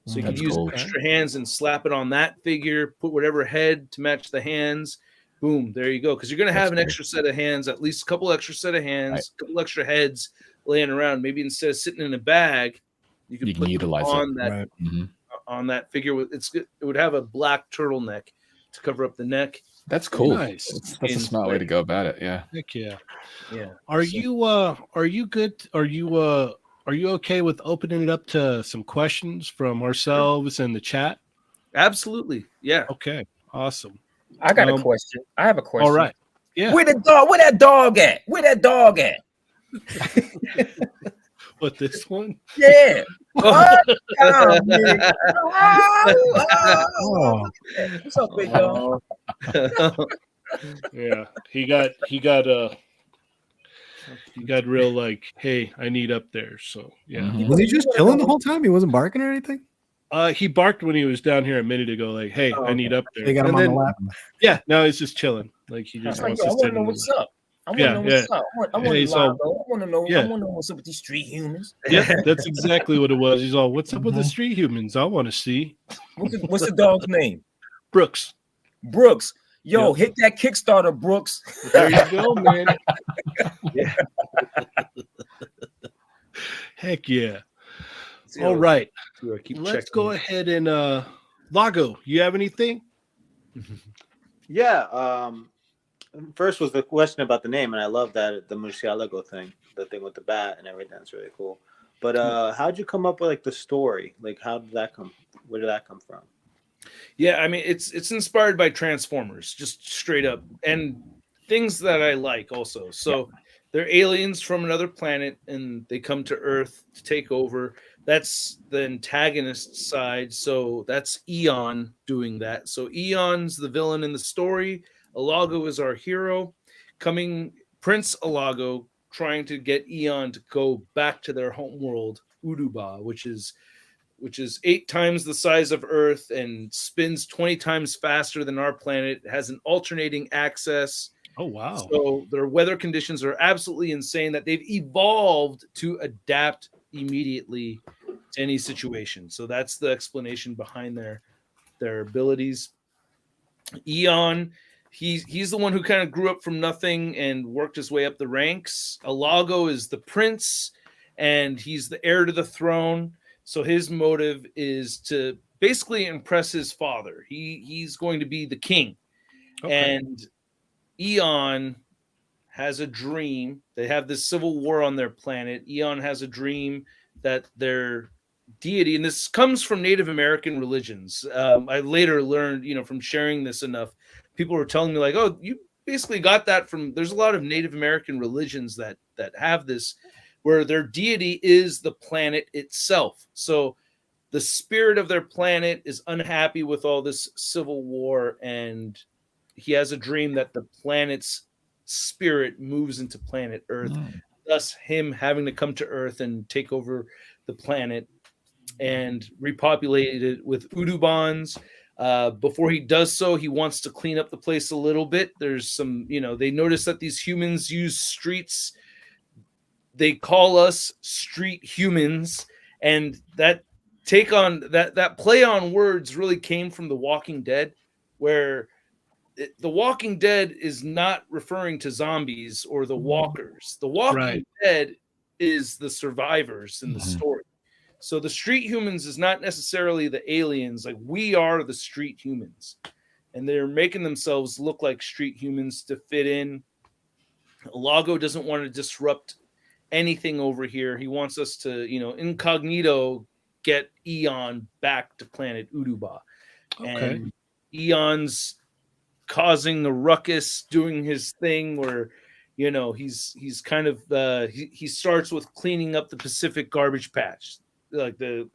So you can use extra hands and slap it on that figure, put whatever head to match the hands. Boom, there you go. Because you're going to have an extra set of hands, at least a couple extra set of hands, a couple extra heads laying around. Maybe instead of sitting in a bag, you can put utilize on it. that on that figure. It would have a black turtleneck to cover up the neck. That's cool. Nice. That's a smart way to go about it. Yeah. Heck yeah. Yeah. Are you good? Are you okay with opening it up to some questions from ourselves and the chat? Absolutely. Yeah. Okay. Awesome. I got a question. I have a question. All right. Yeah. Where that dog at? Where that dog at? What, this one? Yeah. Oh. What's up, big dog? Yeah. He got real like, hey, I need up there. So yeah. Was he just chilling the whole time? He wasn't barking or anything? He barked when he was down here a minute ago, like, hey, I need up there. They got him on the lap. Yeah, no, he's just chilling. Like he just wants to I want to know what's up. I want to know what's up. I want to know what's up with these street humans. Yeah, that's exactly what it was. He's all, what's up with the street humans? I want to see. What's the dog's name? Brooks. Brooks. Yo, hit that Kickstarter, Brooks. There you go, man. Yeah. Heck yeah. All right. Let's go ahead and Lago, you have anything? Yeah. First was the question about the name, and I love that the Murcielago thing, the thing with the bat and everything. That's really cool. But how'd you come up with like the story? Like, how did that come? Where did that come from? Yeah, I mean, it's inspired by Transformers, just straight up, and things that I like also. So they're aliens from another planet, and they come to Earth to take over. That's the antagonist side. So that's Eon doing that. So Eon's the villain in the story. Alago is our hero. Prince Alago trying to get Eon to go back to their home world, Uduba, which is 8 times the size of Earth and spins 20 times faster than our planet. It has an alternating axis. Oh, wow. So their weather conditions are absolutely insane that they've evolved to adapt immediately to any situation. So that's the explanation behind their abilities. Eon, he's the one who kind of grew up from nothing and worked his way up the ranks. Alago is the prince, and he's the heir to the throne. So his motive is to basically impress his father. He's going to be the king. Okay. And Eon has a dream. They have this civil war on their planet. Eon has a dream that their deity, and this comes from Native American religions. I later learned, from sharing this enough, people were telling me like, oh, you basically got that from, there's a lot of Native American religions that have this, where their deity is the planet itself. So the spirit of their planet is unhappy with all this civil war, and he has a dream that the planet's spirit moves into planet Earth, thus him having to come to Earth and take over the planet and repopulate it with Udubans. Before he does so, he wants to clean up the place a little bit. There's some, they notice that these humans use streets. They call us street humans, and that take on that play on words really came from The Walking Dead, where The Walking Dead is not referring to zombies or the walkers. The Walking Dead is the survivors in the story. So the street humans is not necessarily the aliens. Like, we are the street humans, and they're making themselves look like street humans to fit in. Lago doesn't want to disrupt anything over here. He wants us to, incognito get Eon back to planet Uduba. Okay. And Eon's causing the ruckus, doing his thing where, he's kind of he starts with cleaning up the Pacific garbage patch, like the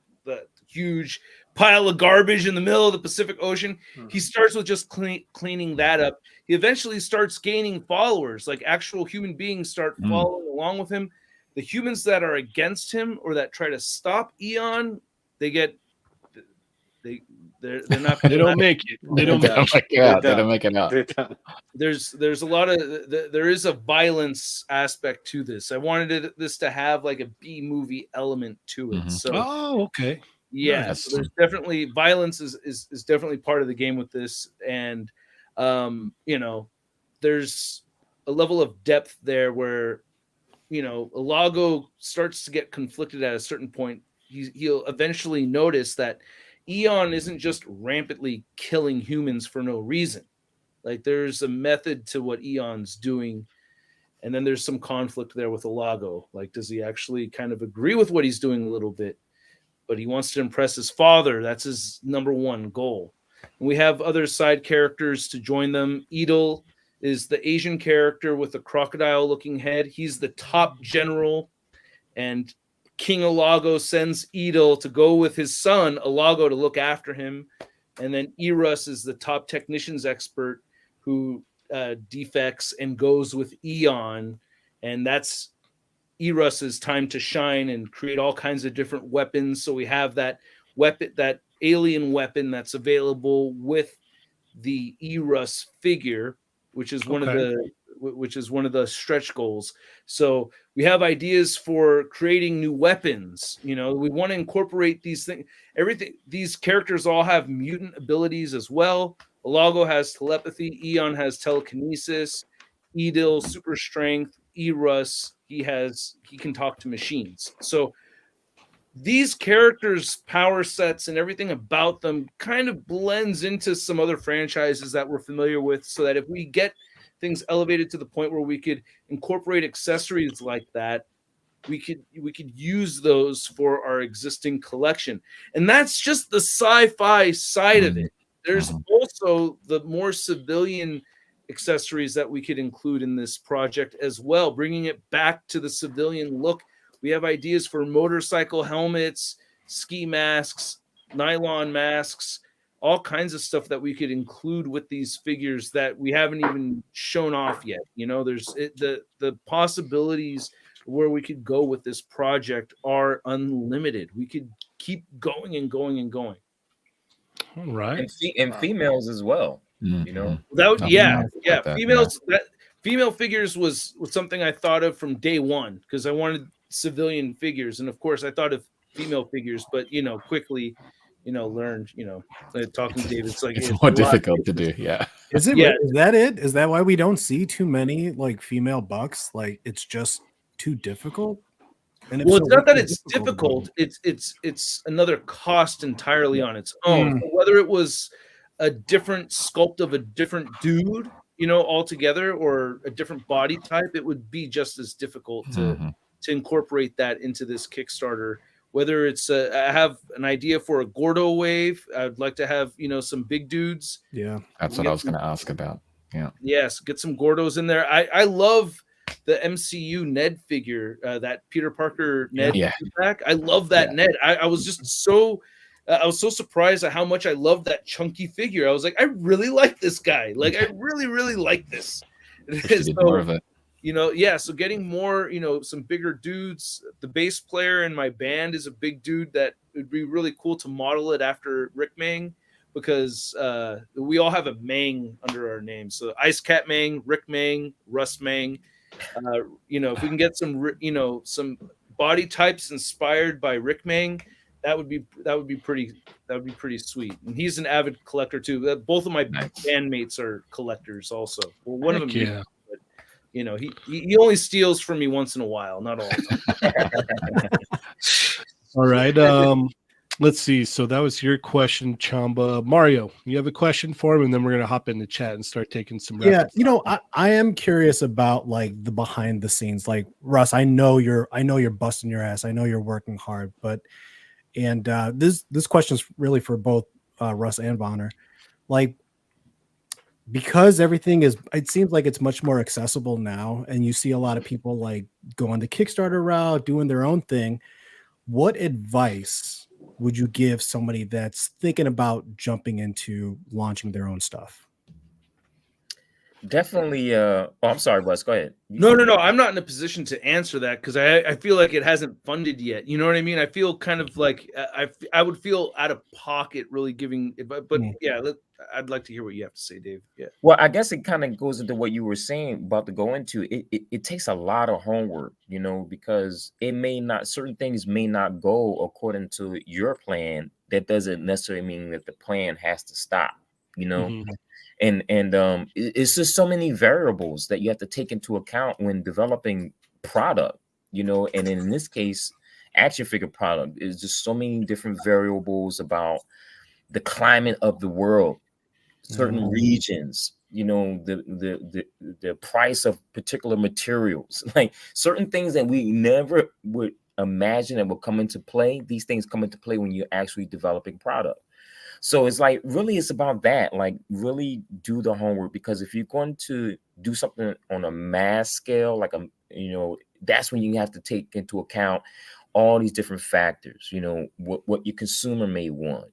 huge pile of garbage in the middle of the Pacific Ocean. He starts with just cleaning that up. He eventually starts gaining followers, like actual human beings start following along with him. The humans that are against him or that try to stop Eon, they get they're not. They don't make it. They don't They don't make it out. They done. don't make it out. They're done. There's a lot of there is a violence aspect to this. I wanted this to have like a B movie element to it. So Oh, okay. yeah, Nice. so there's definitely violence is definitely part of the game with this, and you know, there's a level of depth there where, you know, Lago starts to get conflicted at a certain point. He'll eventually notice that Eon isn't just rampantly killing humans for no reason. Like there's a method to what Eon's doing, and then there's some conflict there with Lago. Like, does he actually kind of agree with what he's doing a little bit? But he wants to impress his father. That's his number one goal. And we have other side characters to join them. Edel is the Asian character with the crocodile-looking head. He's the top general, and King Lago sends Edel to go with his son, Lago, to look after him. And then Eros is the top technicians expert who defects and goes with Eon. And that's Eros's time to shine and create all kinds of different weapons. So we have that weapon, that alien weapon that's available with the Eros figure, which is one of the stretch goals. So we have ideas for creating new weapons. You know, we want to incorporate these things. Everything. These characters all have mutant abilities as well. Lago has telepathy. Eon has telekinesis. Edel super strength. Eros he can talk to machines. So these characters' power sets and everything about them kind of blends into some other franchises that we're familiar with, so that if we get things elevated to the point where we could incorporate accessories like that, we could use those for our existing collection. And that's just the sci-fi side of it. There's also the more civilian accessories that we could include in this project as well, bringing it back to the civilian look. We have ideas for motorcycle helmets, ski masks, nylon masks, all kinds of stuff that we could include with these figures that we haven't even shown off yet. You know, there's the possibilities where we could go with this project are unlimited. We could keep going and going and going. All right. And females as well. You know, females. Female figures was something I thought of from day one, because I wanted civilian figures, and of course I thought of female figures, but you know, quickly, you know, learned, you know, talking to David, it's more difficult to do. Yeah. Is it? Yeah. Is that it? Is that why we don't see too many like female bucks? Like it's just too difficult. And well, it's not that it's difficult. It's another cost entirely on its own. So whether it was a different sculpt of a different dude, you know, altogether, or a different body type, it would be just as difficult to incorporate that into this Kickstarter. Whether it's I have an idea for a Gordo wave, I'd like to have, you know, some big dudes. Yeah, that's what I was going to ask about. Yeah. Yes, get some Gordos in there. I love the MCU Ned figure, that Peter Parker Ned back. I love that Ned. I was just so I was so surprised at how much I love that chunky figure. I was like, I really like this guy. Like, I really, really like this. So, more of it. You know, so getting more, you know, some bigger dudes. The bass player in my band is a big dude that would be really cool to model it after Rick Mang, because we all have a Mang under our name. So Ice Cat Mang, Rick Mang, Russ Mang. You know, if we can get some, you know, some body types inspired by Rick Mang, that would be pretty sweet. And he's an avid collector too. Both of my bandmates are collectors also. Well, one of them, but you know, he only steals from me once in a while, not all the time. All right. Let's see. So that was your question, Chamba. Mario, you have a question for him, and then we're gonna hop in the chat and start taking some. Yeah, you know, I am curious about like the behind the scenes. Like Russ, I know you're busting your ass. I know you're working hard, but this question is really for both Russ and Bonner. Like, because everything is, it seems like it's much more accessible now, and you see a lot of people like going the Kickstarter route, doing their own thing. What advice would you give somebody that's thinking about jumping into launching their own stuff? definitely. Oh, I'm sorry, Russ. Go ahead. No. I'm not in a position to answer that because I feel like it hasn't funded yet. You know what I mean? I feel kind of like I would feel out of pocket really giving. But yeah, I'd like to hear what you have to say, Dave. Yeah. Well, I guess it kind of goes into what you were saying about to go into. It takes a lot of homework, because certain things may not go according to your plan. That doesn't necessarily mean that the plan has to stop, Mm-hmm. and it's just so many variables that you have to take into account when developing product, and in this case, action figure product is just so many different variables about the climate of the world, certain regions, the price of particular materials, like certain things that we never would imagine that will come into play. These things come into play when you're actually developing product. So it's like, really, it's about that, like really do the homework, because if you're going to do something on a mass scale, like that's when you have to take into account all these different factors, what your consumer may want,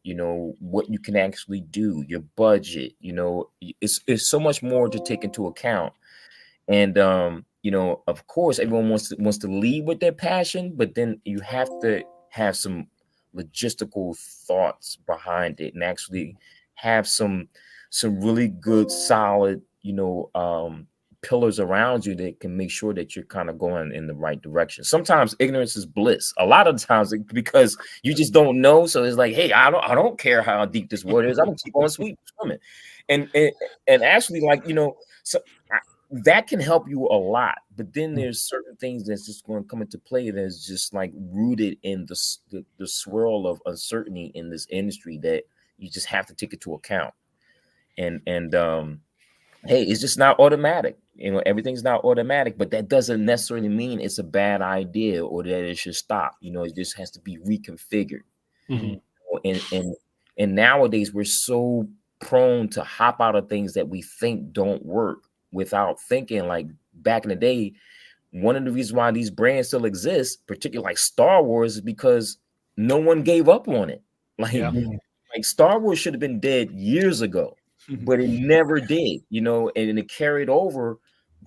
what you can actually do, your budget, it's so much more to take into account. And of course, everyone wants to lead with their passion, but then you have to have some logistical thoughts behind it and actually have some really good, solid, pillars around you that can make sure that you're kind of going in the right direction. Sometimes ignorance is bliss. A lot of times because you just don't know. So it's like, hey, I don't care how deep this water is. I'm gonna keep on swimming. And actually, like, so that can help you a lot. But then there's certain things that's just going to come into play that's just like rooted in the swirl of uncertainty in this industry that you just have to take into account. And hey, it's just not automatic. Everything's not automatic, but that doesn't necessarily mean it's a bad idea or that it should stop. It just has to be reconfigured. Mm-hmm. And nowadays we're so prone to hop out of things that we think don't work without thinking. Like back in the day, one of the reasons why these brands still exist, particularly like Star Wars, is because no one gave up on it. Like Star Wars should have been dead years ago, but it never did, and it carried over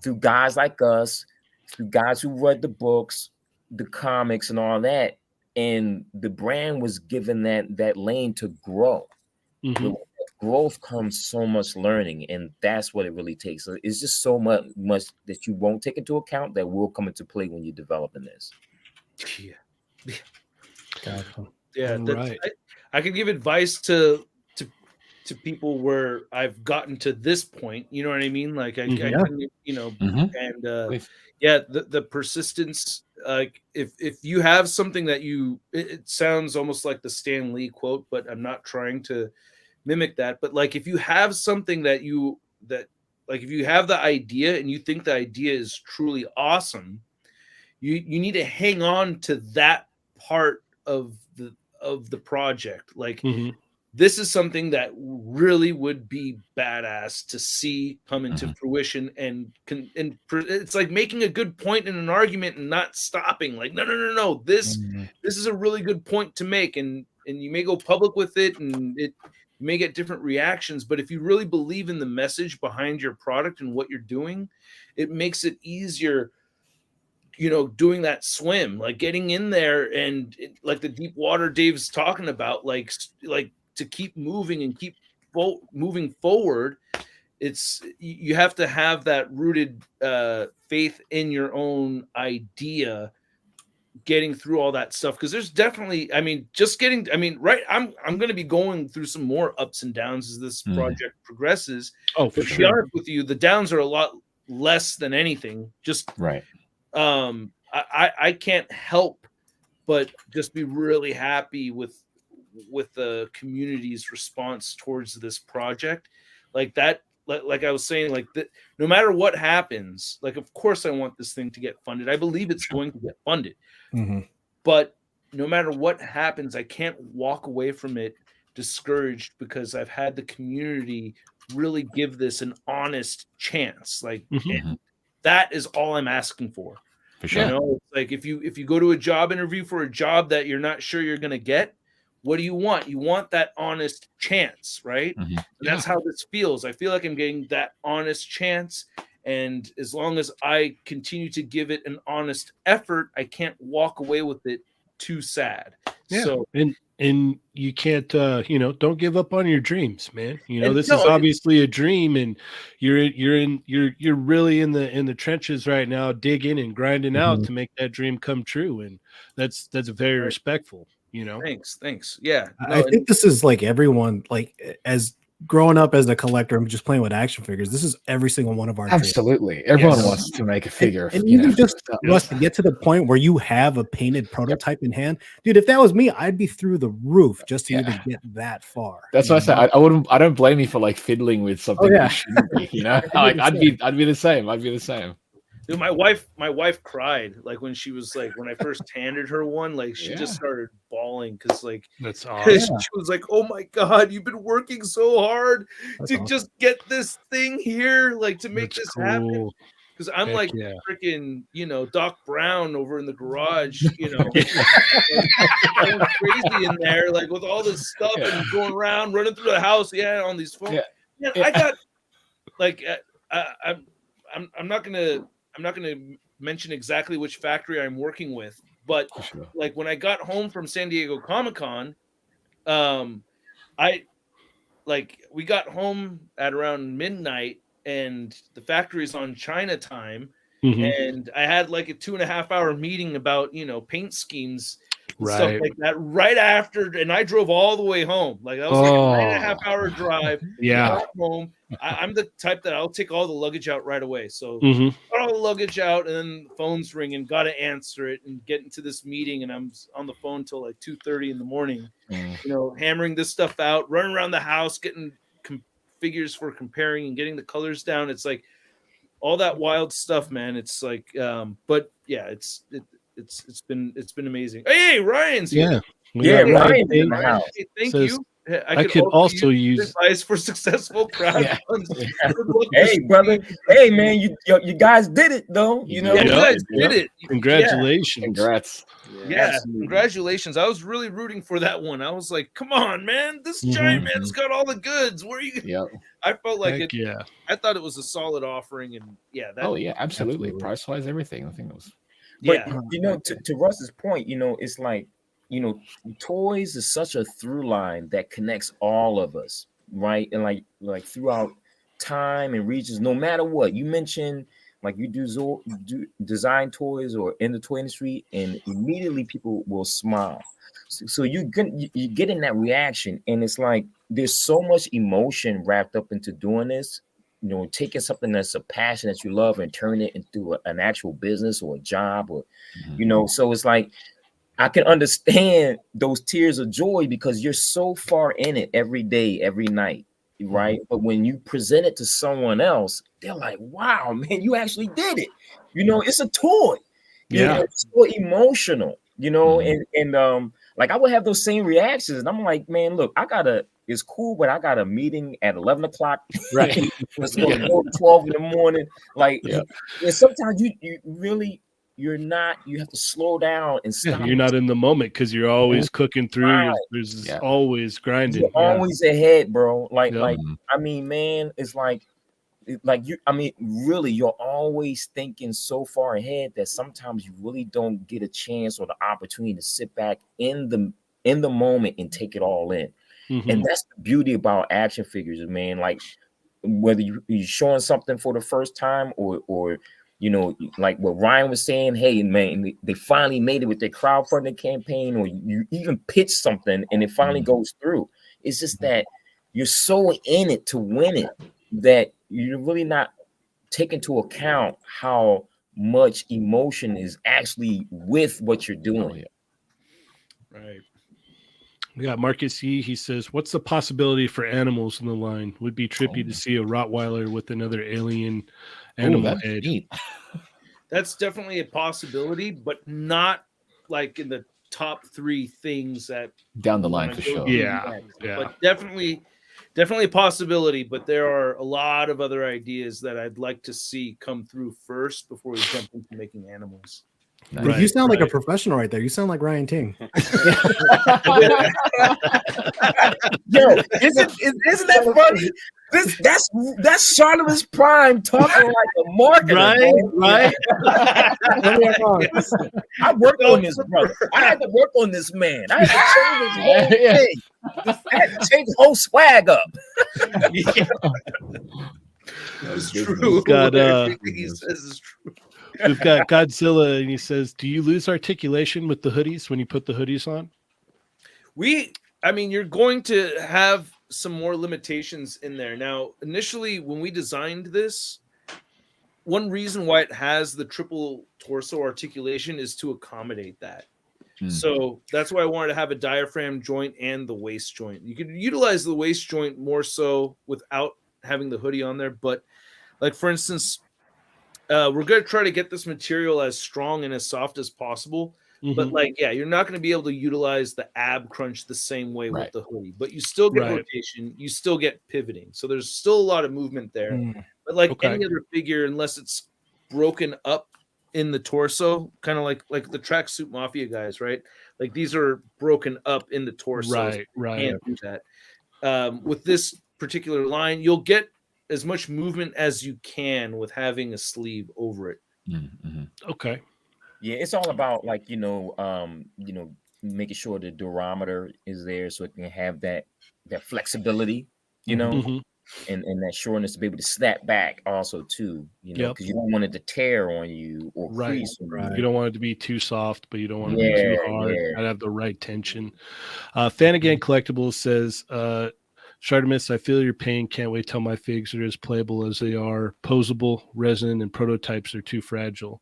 through guys like us, through guys who read the books, the comics and all that. And the brand was given that lane to grow. Mm-hmm. But with growth comes so much learning, and that's what it really takes. So it's just so much that you won't take into account that will come into play when you're developing this. Yeah. Gotcha. Yeah. Right. I can give advice to people where I've gotten to this point. You know what I mean? Like I can, and the persistence. Like if you have something that it sounds almost like the Stan Lee quote, but I'm not trying to mimic that. But like if you have something that if you have the idea and you think the idea is truly awesome, you need to hang on to that part of the project. Like this is something that really would be badass to see come into fruition, and it's like making a good point in an argument and not stopping. Like, no. This is a really good point to make, and you may go public with it, and you may get different reactions. But if you really believe in the message behind your product and what you're doing, it makes it easier. Doing that swim, like getting in there and like the deep water Dave's talking about, like to keep moving and keep moving forward. It's you have to have that rooted faith in your own idea, getting through all that stuff. Because there's definitely, right. I'm going to be going through some more ups and downs as this project progresses. Oh, for but sure. To be honest with you, the downs are a lot less than anything. Just right. I can't help but just be really happy with the community's response towards this project. Like that, like I was saying, like that, no matter what happens, like of course I want this thing to get funded. I believe it's going to get funded. But no matter what happens, I can't walk away from it discouraged, because I've had the community really give this an honest chance. Like that is all I'm asking for. For sure. It's like if you go to a job interview for a job that you're not sure you're going to get, what do you want? You want that honest chance, right? Mhm. And that's how this feels. I feel like I'm getting that honest chance. And as long as I continue to give it an honest effort, I can't walk away with it too sad. Yeah. So, and you can't don't give up on your dreams, man. And This no, is obviously a dream, and you're really in the trenches right now, digging and grinding out to make that dream come true. And that's very respectful, Thanks. Yeah. I No, think this is like everyone, like as growing up as a collector and just playing with action figures. This is every single one of our dreams. Absolutely. Everyone Yes. wants to make a figure. And even just Russ, to get to the point where you have a painted prototype in hand, dude. If that was me, I'd be through the roof just to even get that far. That's what I said. I don't blame you for like fiddling with something. yeah. You shouldn't be, like I'd be the same. I'd be the same. Dude, my wife cried like when she was like when I first handed her one, like she just started bawling because like that's awesome. she was like, "Oh my god, you've been working so hard to just get this thing here, like to make this happen." Because I'm like freaking, Doc Brown over in the garage, going crazy in there, like with all this stuff and going around, running through the house, on these phones. Yeah. I got like I'm not gonna mention exactly which factory I'm working with, but like when I got home from San Diego Comic-Con, we got home at around midnight and the factory's on China time. And I had like a 2.5 hour meeting about, paint schemes and stuff like that right after. And I drove all the way home. Like that was like a 9.5 hour drive. Home. I'm the type that I'll take all the luggage out right away. So got all the luggage out and then the phone's ringing, got to answer it and get into this meeting. And I'm on the phone till like 2:30 in the morning, hammering this stuff out, running around the house, getting figures for comparing and getting the colors down. It's like all that wild stuff, man. It's like, but yeah, it's been amazing. Hey, Ryan's here. Ryan's in the house. Hey, thank you. I could also use advice for successful crowdfunding. Hey, brother. Hey, man, you guys did it though. You guys did it. Congratulations. Congrats. Yeah, congratulations. I was really rooting for that one. I was like, come on, man. This giant man's got all the goods. Where are you? I felt like it. Yeah. I thought it was a solid offering. And absolutely. Price-wise, everything. I think it was. But, to Russ's point, it's like, toys is such a through line that connects all of us, right? And like throughout time and regions, no matter what you mention, like you do design toys or in the toy industry, and immediately people will smile. So you get in that reaction, and it's like there's so much emotion wrapped up into doing this. Taking something that's a passion that you love and turning it into an actual business or a job, or so it's like I can understand those tears of joy because you're so far in it every day, every night, right? But when you present it to someone else, they're like, wow, man, you actually did it. It's a toy. It's so emotional, and like I would have those same reactions. And I'm like, man, look, it's cool, but I got a meeting at 11 o'clock. Right. Let's go to 12 in the morning. Like, and sometimes you have to slow down and stop. You're not in the moment because you're always cooking through. There's always grinding. You're always ahead, bro. Like, I mean, man, it's like really, you're always thinking so far ahead that sometimes you really don't get a chance or the opportunity to sit back in the moment and take it all in. And that's the beauty about action figures, man. Like whether you're showing something for the first time or like what Ryan was saying, hey man, they finally made it with their crowdfunding campaign, or you even pitch something and it finally goes through. It's just that you're so in it to win it that you're really not taking into account how much emotion is actually with what you're doing. Right. We got Marcus E. He says, what's the possibility for animals in the line? Would be trippy to see a Rottweiler with another alien animal head. That's definitely a possibility, but not like in the top 3 things that down the line for sure. Yeah. But definitely a possibility, but there are a lot of other ideas that I'd like to see come through first before we jump into making animals. Dude, you sound like a professional right there. You sound like Ryan Ting. Yo, isn't that funny? That's Shartimus Prime talking like a marketer, right? Listen, I worked on this, brother. I had to work on this man. I had to change his whole thing. I had to change the whole swag up. It's true. We've got, Everything he says is true. We've got Godzilla, and he says, "Do you lose articulation with the hoodies when you put the hoodies on?" I mean, you're going to have some more limitations in there. Now, initially, when we designed this, one reason why it has the triple torso articulation is to accommodate that. So that's why I wanted to have a diaphragm joint and the waist joint. You could utilize the waist joint more so without having the hoodie on there. But like, for instance, we're going to try to get this material as strong and as soft as possible. But like, yeah, you're not going to be able to utilize the ab crunch the same way with the hoodie, but you still get rotation, you still get pivoting. So there's still a lot of movement there. But like any other figure, unless it's broken up in the torso, kind of like the Tracksuit Mafia guys, right? Like these are broken up in the torso. Right. Can't do that. With this particular line, you'll get as much movement as you can with having a sleeve over it. Okay. Yeah, it's all about like making sure the durometer is there so it can have that flexibility, and that sureness to be able to snap back also too, because you don't want it to tear on you or crease. You don't want it to be too soft, but you don't want it to be too hard. I'd have the right tension. Fanagan Collectibles says, Shartimus, I feel your pain. Can't wait till my figs are as playable as they are. Posable, resin, and prototypes are too fragile.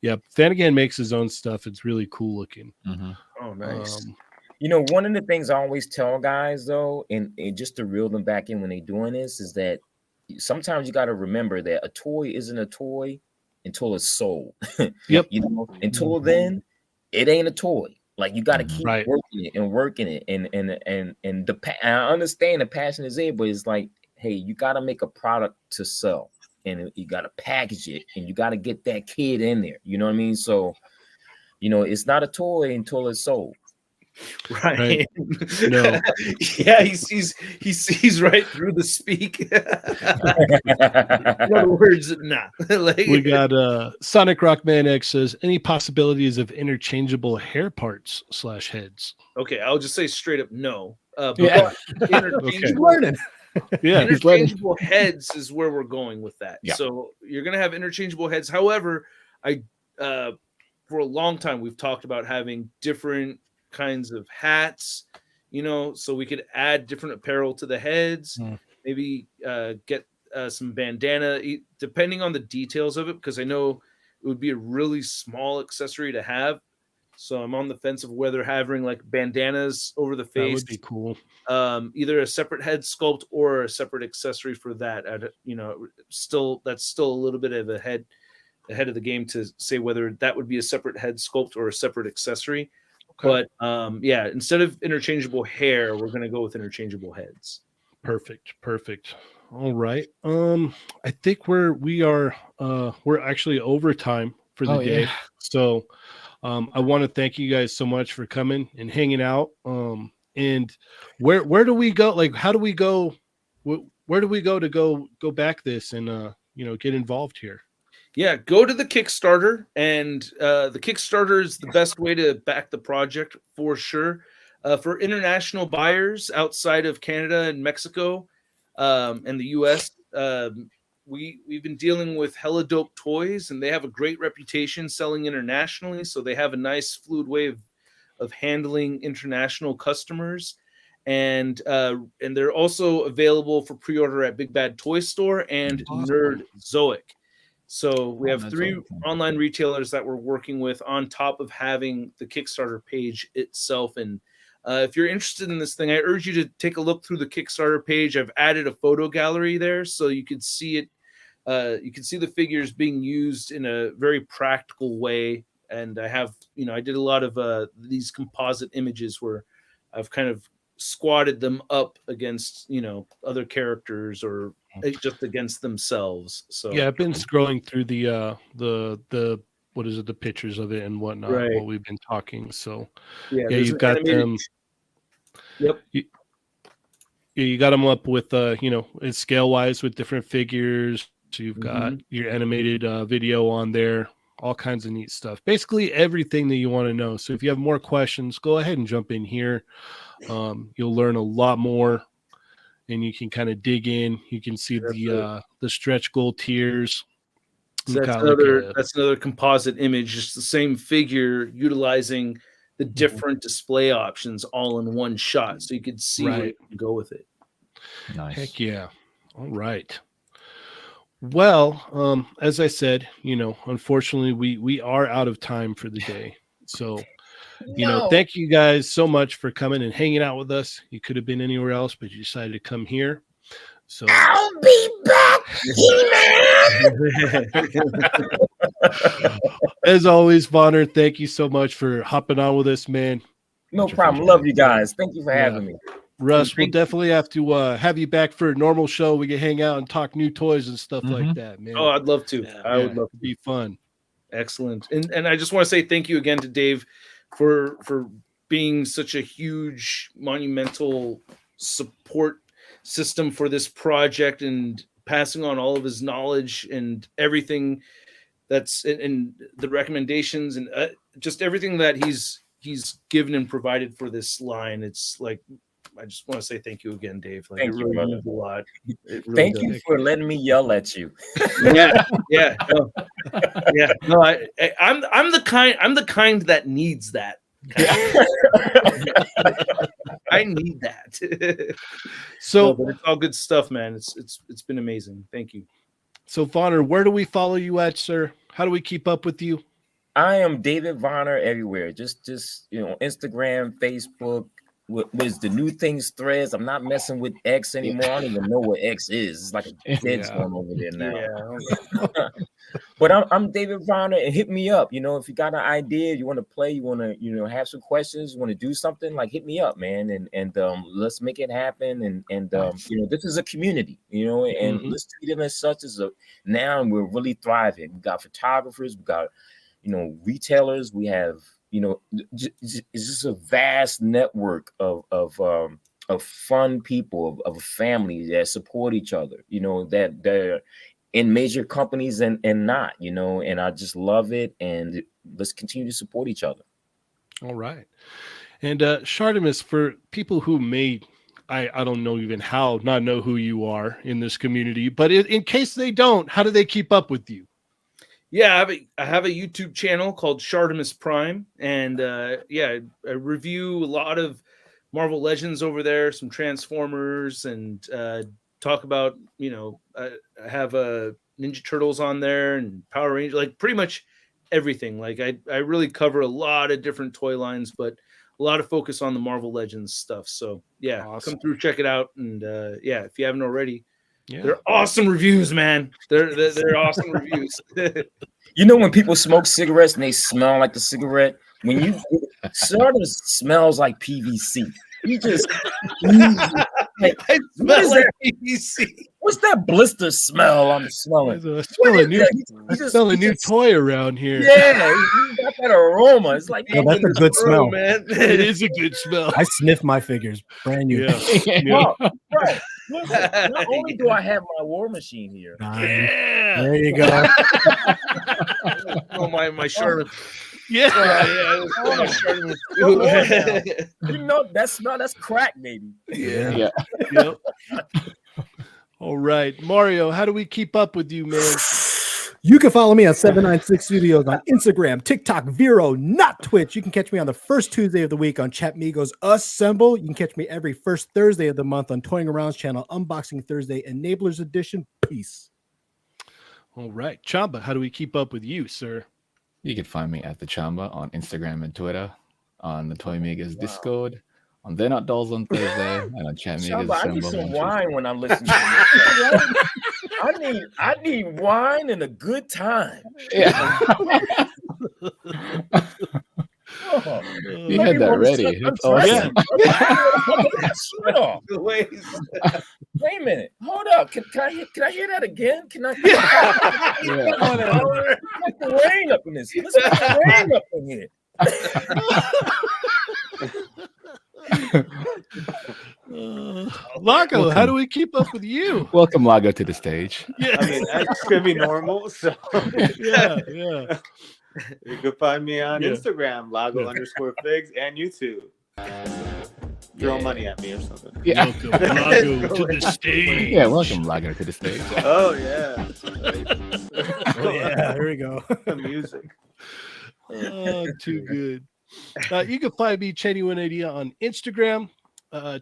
Yeah, Fanagan makes his own stuff. It's really cool looking. Oh, nice. One of the things I always tell guys, though, and just to reel them back in when they're doing this, is that sometimes you got to remember that a toy isn't a toy until it's sold. Until then, it ain't a toy. Like you got to keep working it, and I understand the passion is there, but it's like, hey, you got to make a product to sell, and you got to package it, and you got to get that kid in there. You know what I mean? So, it's not a toy until it's sold. Right. No. Yeah, he sees right through the speak. In other words, nah. We got Sonic Rockman X says, any possibilities of interchangeable hair parts / heads? Okay, I'll just say straight up no. Interchangeable interchangeable heads is where we're going with that. Yeah. So you're gonna have interchangeable heads. However, for a long time we've talked about having different kinds of hats, so we could add different apparel to the heads, maybe get some bandana, depending on the details of it, because I know it would be a really small accessory to have. So I'm on the fence of whether having like bandanas over the face that would be cool. Either a separate head sculpt or a separate accessory for that. That's still a little bit of ahead of the game to say whether that would be a separate head sculpt or a separate accessory. Okay. But instead of interchangeable hair, we're going to go with interchangeable heads. Perfect. All right. I think we're actually overtime for the day. Yeah. So I want to thank you guys so much for coming and hanging out. And where do we go? Like, how do we go? Where do we go to go back this and get involved here? Yeah, go to the Kickstarter, and the Kickstarter is the best way to back the project for sure. For international buyers outside of Canada and Mexico and the US, we've been dealing with Hella Dope Toys, and they have a great reputation selling internationally. So they have a nice fluid way of handling international customers, and they're also available for pre-order at Big Bad Toy Store and Nerd Zoic. So we have 3 online retailers that we're working with on top of having the Kickstarter page itself. And if you're interested in this thing, I urge you to take a look through the Kickstarter page. I've added a photo gallery there so you can see it. You can see the figures being used in a very practical way. And I have, I did a lot of these composite images where I've kind of squatted them up against, other characters or just against themselves. So yeah, I've been scrolling through the what is it, the pictures of it and whatnot, Right. what we've been talking. So Yeah, yeah, you've got them. Yep. You got them up with it's scale wise with different figures. So you've got your animated video on there, all kinds of neat stuff. Basically everything that you want to know. So if you have more questions, go ahead and jump in here. You'll learn a lot more, and you can kind of dig in. You can see the stretch goal tiers. So that's another composite image, just the same figure utilizing the different display options all in one shot, so you could see where you can go with it. Nice. Heck yeah. All right. Well, as I said, unfortunately we are out of time for the day. So, thank you guys so much for coming and hanging out with us. You could have been anywhere else, but you decided to come here. So I'll be back, as always, Vonner, thank you so much for hopping on with us, man. No problem. Love you guys. Thank you for having me. Russ, we'll definitely have to have you back for a normal show. We can hang out and talk new toys and stuff like that, man. Oh, I'd love to. I would love to. Be fun. Excellent. And I just want to say thank you again to Dave for being such a huge monumental support system for this project and passing on all of his knowledge and everything that's in the recommendations and just everything that he's given and provided for this line. It's like, I just want to say thank you again, Dave. Like, thank it you, really means a lot. Thank you for letting me yell at you. Yeah. No, I'm the kind that needs that. I need that. So, but it's all good stuff, man. It's been amazing. Thank you. So, Vonner, where do we follow you at, sir? How do we keep up with you? I am David Vonner everywhere. Just Instagram, Facebook. What is the new things threads? I'm not messing with X anymore. I don't even know what X is. It's like a dead zone over there now. Yeah. But I'm David Vonner, and hit me up. If you got an idea, you want to play, you want to have some questions, you want to do something, like hit me up, man, and let's make it happen. And this is a community, and let's treat it as such. Now we're really thriving. We got photographers, we got retailers, we have. It's just a vast network of fun people, of families that support each other, that they're in major companies and not, and I just love it. And let's continue to support each other. All right. And Shartimus, for people who may, I don't know even how not know who you are in this community, but in case they don't, how do they keep up with you? Yeah, I have a YouTube channel called Shartimus Prime, and I review a lot of Marvel Legends over there, some Transformers, and talk about I have Ninja Turtles on there and Power Rangers, like pretty much everything. Like I really cover a lot of different toy lines, but a lot of focus on the Marvel Legends stuff. So yeah, awesome. Come through, check it out, and if you haven't already. Yeah. They're awesome reviews, man. They're awesome reviews. When people smoke cigarettes and they smell like the cigarette, when you sort of smells like PVC. You just I smell like PVC. What's that blister smell I'm smelling? I smell a new toy around here. Yeah, you got that aroma. It's like that's a good smell, man. It is a good smell. I sniff my figures, brand new. Well, right. Listen, not only do I have my war machine here. Yeah. There you go. Oh my shirt. Yeah. That smell, that's crack, baby. Yeah. Yep. All right. Mario, how do we keep up with you, man? You can follow me on 796 Studios on Instagram, TikTok, Vero, not Twitch. You can catch me on the first Tuesday of the week on Chatmigos Assemble. You can catch me every first Thursday of the month on Toying Around's channel, Unboxing Thursday, Enablers Edition. Peace. All right. Chamba, how do we keep up with you, sir? You can find me at the Chamba on Instagram and Twitter, on the Toymigos Discord, on They're Not Dolls on Thursday, and on Chatmigos. I need some wine when I listen to this. I need wine and a good time. Yeah. You had that ready. That's awesome. Shut off. Wait. Wait a minute. Hold up. Can I hear that again? Can I? Put the rain up in this. Let's put the rain up in here. Lago, how do we keep up with you? Welcome, Lago, to the stage. Yeah, I mean, that's gonna be normal. So yeah. you can find me on Yeah. Instagram, Lago_figs, and YouTube. Throw money at me or something. Yeah. Welcome, Lago, to the stage. Yeah, welcome, Lago, to the stage. Oh yeah. Oh, yeah, here we go. The music. Oh, too good. You can find me, Chatty180, on Instagram.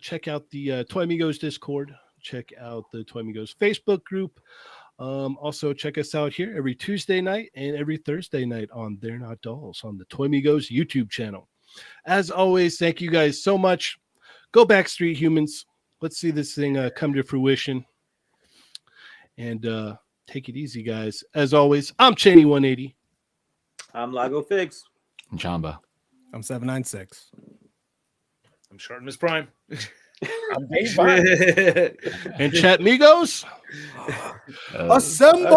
Check out the Toymigos Discord. Check out the Toymigos Facebook group. Also, check us out here every Tuesday night and every Thursday night on They're Not Dolls on the Toymigos YouTube channel. As always, thank you guys so much. Go back, Street Humans. Let's see this thing come to fruition. And take it easy, guys. As always, I'm Chatty180. I'm Lago Figs. Chamba. I'm 796. I'm Shartimus Prime. I'm Dave Bond. And Chatmigos. Assemble!